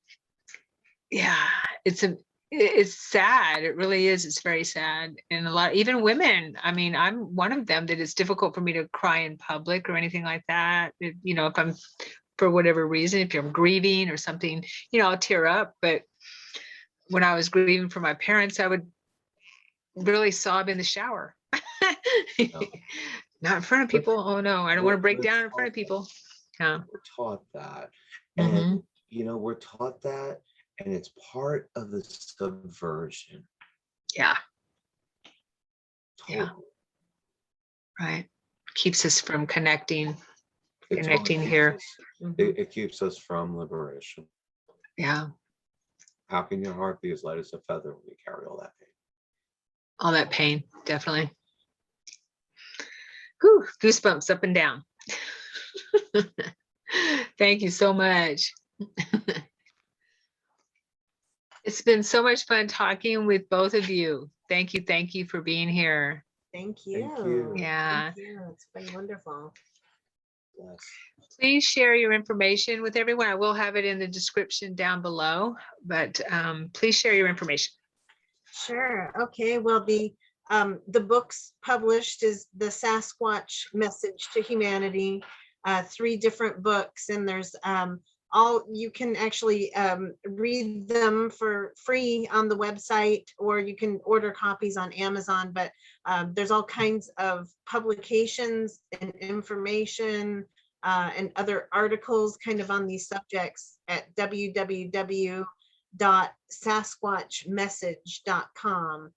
yeah, it's sad. It really is. It's very sad. And a lot, even women, I mean, I'm one of them that it's difficult for me to cry in public or anything like that. If I'm, for whatever reason, if I'm grieving or something, I'll tear up. But when I was grieving for my parents, I would really sob in the shower. No. Not in front of people. Oh no, I don't want to break down in front of people. Yeah. We're taught that. And we're taught that, and it's part of the subversion. Yeah. Totally. Yeah. Right. Keeps us from connecting It totally here. it keeps us from liberation. Yeah. How can your heart be as light as a feather when you carry all that pain? All that pain, definitely. Whew, goosebumps up and down. Thank you so much. It's been so much fun talking with both of you. Thank you for being here. Thank you. Thank you. Yeah. Thank you. It's been wonderful. Yes. Please share your information with everyone. I will have it in the description down below, but please share your information. Sure. Okay. Well, the books published is the Sasquatch Message to Humanity, 3 different books, and there's all you can actually read them for free on the website, or you can order copies on Amazon. But there's all kinds of publications and information and other articles kind of on these subjects at www.sasquatchmessage.com,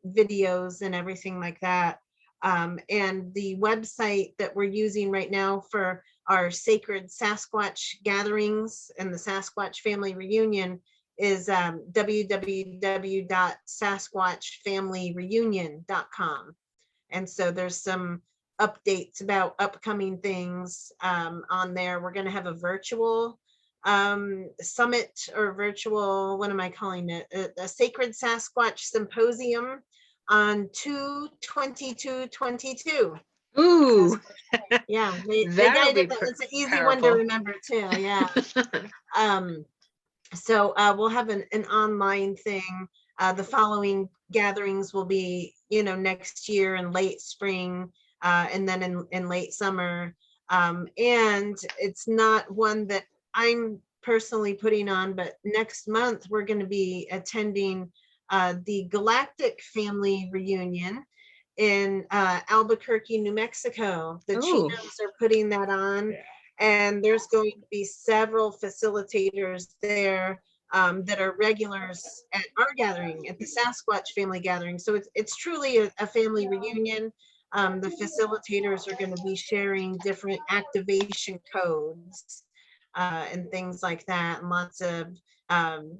videos and everything like that. And the website that we're using right now for our sacred Sasquatch gatherings and the Sasquatch family reunion is www.sasquatchfamilyreunion.com. And so there's some updates about upcoming things on there. We're going to have a virtual summit, or virtual, what am I calling it? A Sacred Sasquatch Symposium on 2/22/22. Ooh, Yeah, they that'll be guided. It's an easy one to powerful. remember too. Yeah. So we'll have an online thing. The following gatherings will be, next year in late spring, and then in late summer. And it's not one that I'm personally putting on, but next month we're going to be attending the Galactic family reunion in Albuquerque, New Mexico. The Ooh. Chenos are putting that on. Yeah. And there's going to be several facilitators there that are regulars at our gathering, at the Sasquatch family gathering. So it's truly a family reunion. The facilitators are going to be sharing different activation codes and things like that, and lots of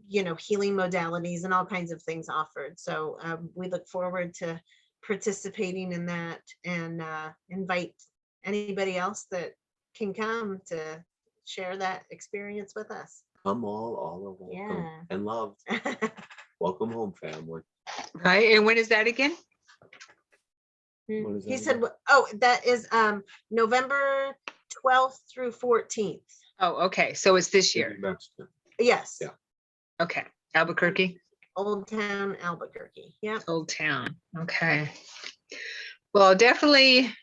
healing modalities and all kinds of things offered. So we look forward to participating in that, and invite anybody else that can come to share that experience with us. Come all are welcome Yeah. and loved. Welcome home, family. Right. And when is that again? What is He that said, again? that is November 12th through 14th. Oh, okay. So it's this year. New Mexico. Yes. Yeah. Okay. Albuquerque, Old Town Albuquerque. Yeah. Old Town. Okay. Well, I'll definitely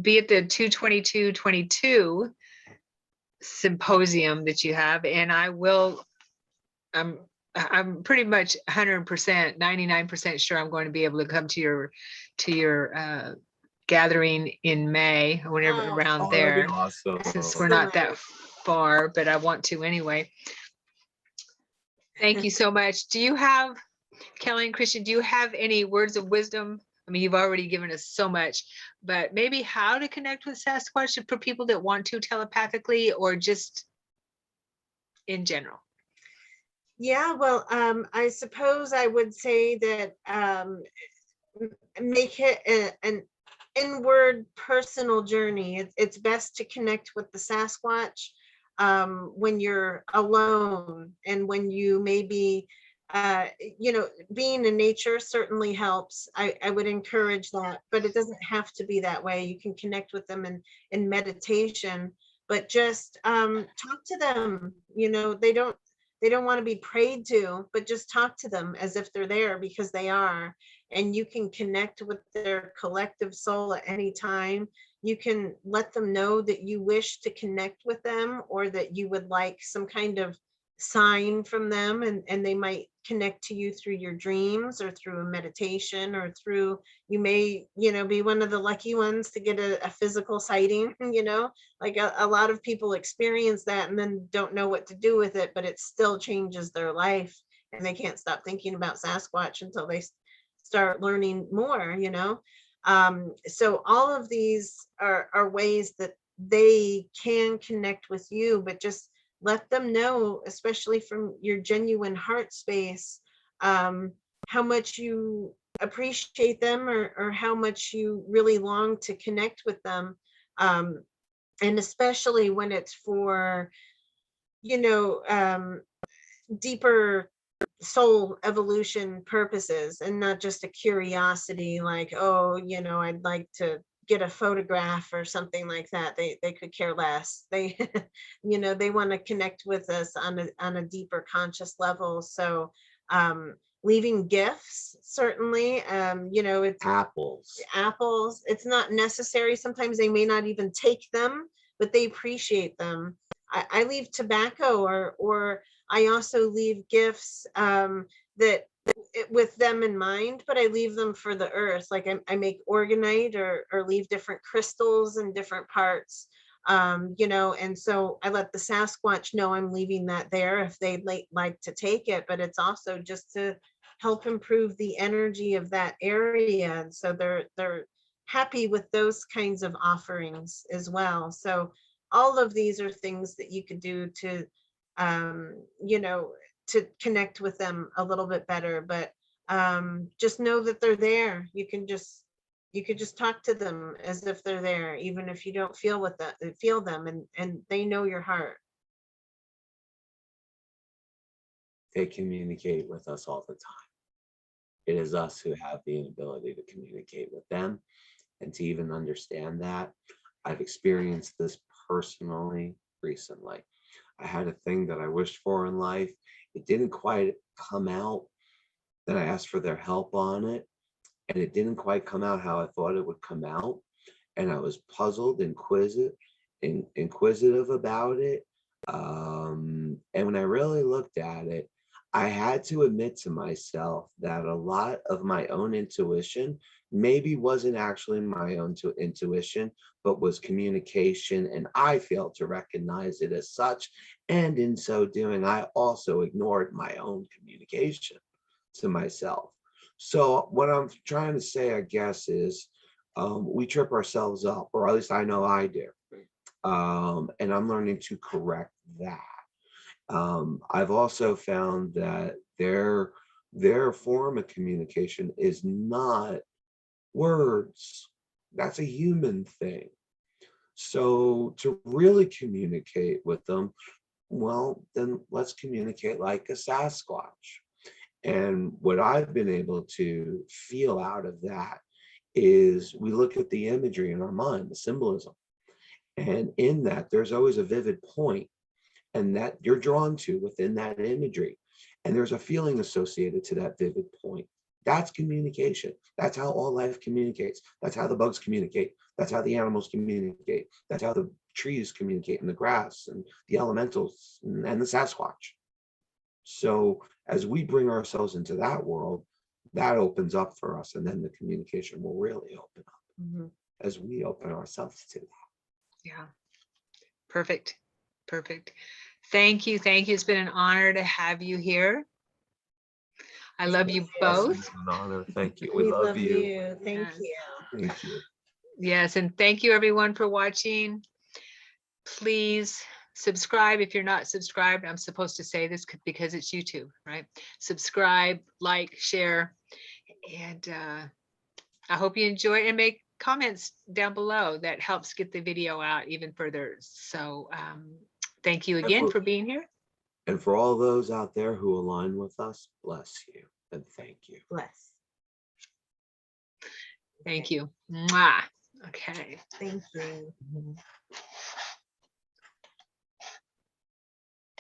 be at the 2/22/22 symposium that you have, and I will. I'm pretty much 100%, 99% sure I'm going to be able to come to your gathering in May, or whenever Oh, around Oh, that'd there, be awesome. since we're not that far, but I want to anyway. Thank you so much. Do you have, Kelly and Christian, do you have any words of wisdom? I mean, you've already given us so much, but maybe how to connect with Sasquatch for people that want to telepathically, or just in general? Yeah, well, I suppose I would say that make it an inward personal journey. It's best to connect with the Sasquatch when you're alone, and when you maybe being in nature certainly helps. I would encourage that, but it doesn't have to be that way. You can connect with them in meditation, but just talk to them. They don't want to be prayed to, but just talk to them as if they're there, because they are. And you can connect with their collective soul at any time. You can let them know that you wish to connect with them, or that you would like some kind of sign from them, and they might connect to you through your dreams, or through a meditation, or through, you may be one of the lucky ones to get a physical sighting. Like a lot of people experience that and then don't know what to do with it, but it still changes their life, and they can't stop thinking about Sasquatch until they start learning more. So all of these are ways that they can connect with you, but just let them know, especially from your genuine heart space, how much you appreciate them, or how much you really long to connect with them. And especially when it's for, deeper soul evolution purposes, and not just a curiosity like, oh, I'd like to get a photograph or something like that. They could care less. They they want to connect with us on a deeper conscious level. So leaving gifts, certainly, it's apples. It's not necessary. Sometimes they may not even take them, but they appreciate them. I leave tobacco, or I also leave gifts that with them in mind, but I leave them for the earth. Like I make Orgonite, or leave different crystals in different parts, and so I let the Sasquatch know I'm leaving that there if they'd like to take it, but it's also just to help improve the energy of that area. And so they're happy with those kinds of offerings as well. So all of these are things that you could do to to connect with them a little bit better. But just know that they're there. You could just talk to them as if they're there, even if you don't feel them, and they know your heart. They communicate with us all the time. It is us who have the ability to communicate with them, and to even understand that. I've experienced this personally recently. I had a thing that I wished for in life. It didn't quite come out. Then I asked for their help on it, and it didn't quite come out how I thought it would come out. And I was puzzled, inquisitive about it. And when I really looked at it, I had to admit to myself that a lot of my own intuition maybe wasn't actually my own intuition, but was communication, and I failed to recognize it as such. And in so doing, I also ignored my own communication to myself. So what I'm trying to say, I guess, is we trip ourselves up, or at least I know I do. And I'm learning to correct that. I've also found that their form of communication is not words. That's a human thing. So to really communicate with them, well, then let's communicate like a Sasquatch. And what I've been able to feel out of that is we look at the imagery in our mind, the symbolism. And in that, there's always a vivid point, and that you're drawn to within that imagery. And there's a feeling associated to that vivid point. That's communication. That's how all life communicates. That's how the bugs communicate. That's how the animals communicate. That's how the trees communicate, and the grass, and the elementals, and the Sasquatch. So as we bring ourselves into that world, that opens up for us, and then the communication will really open up as we open ourselves to that. Yeah. Perfect. Perfect. Thank you. Thank you. It's been an honor to have you here. I love you both. It's an honor. Thank you. We love you. Thank Yes. you. Thank you. Yes. And thank you everyone for watching. Please subscribe if you're not subscribed. I'm supposed to say this because it's YouTube, right? Subscribe, like, share, and I hope you enjoy it, and make comments down below. That helps get the video out even further. So thank you again for being here. And for all those out there who align with us, bless you and thank you. Bless. Thank you. Mwah. Okay. Thank you.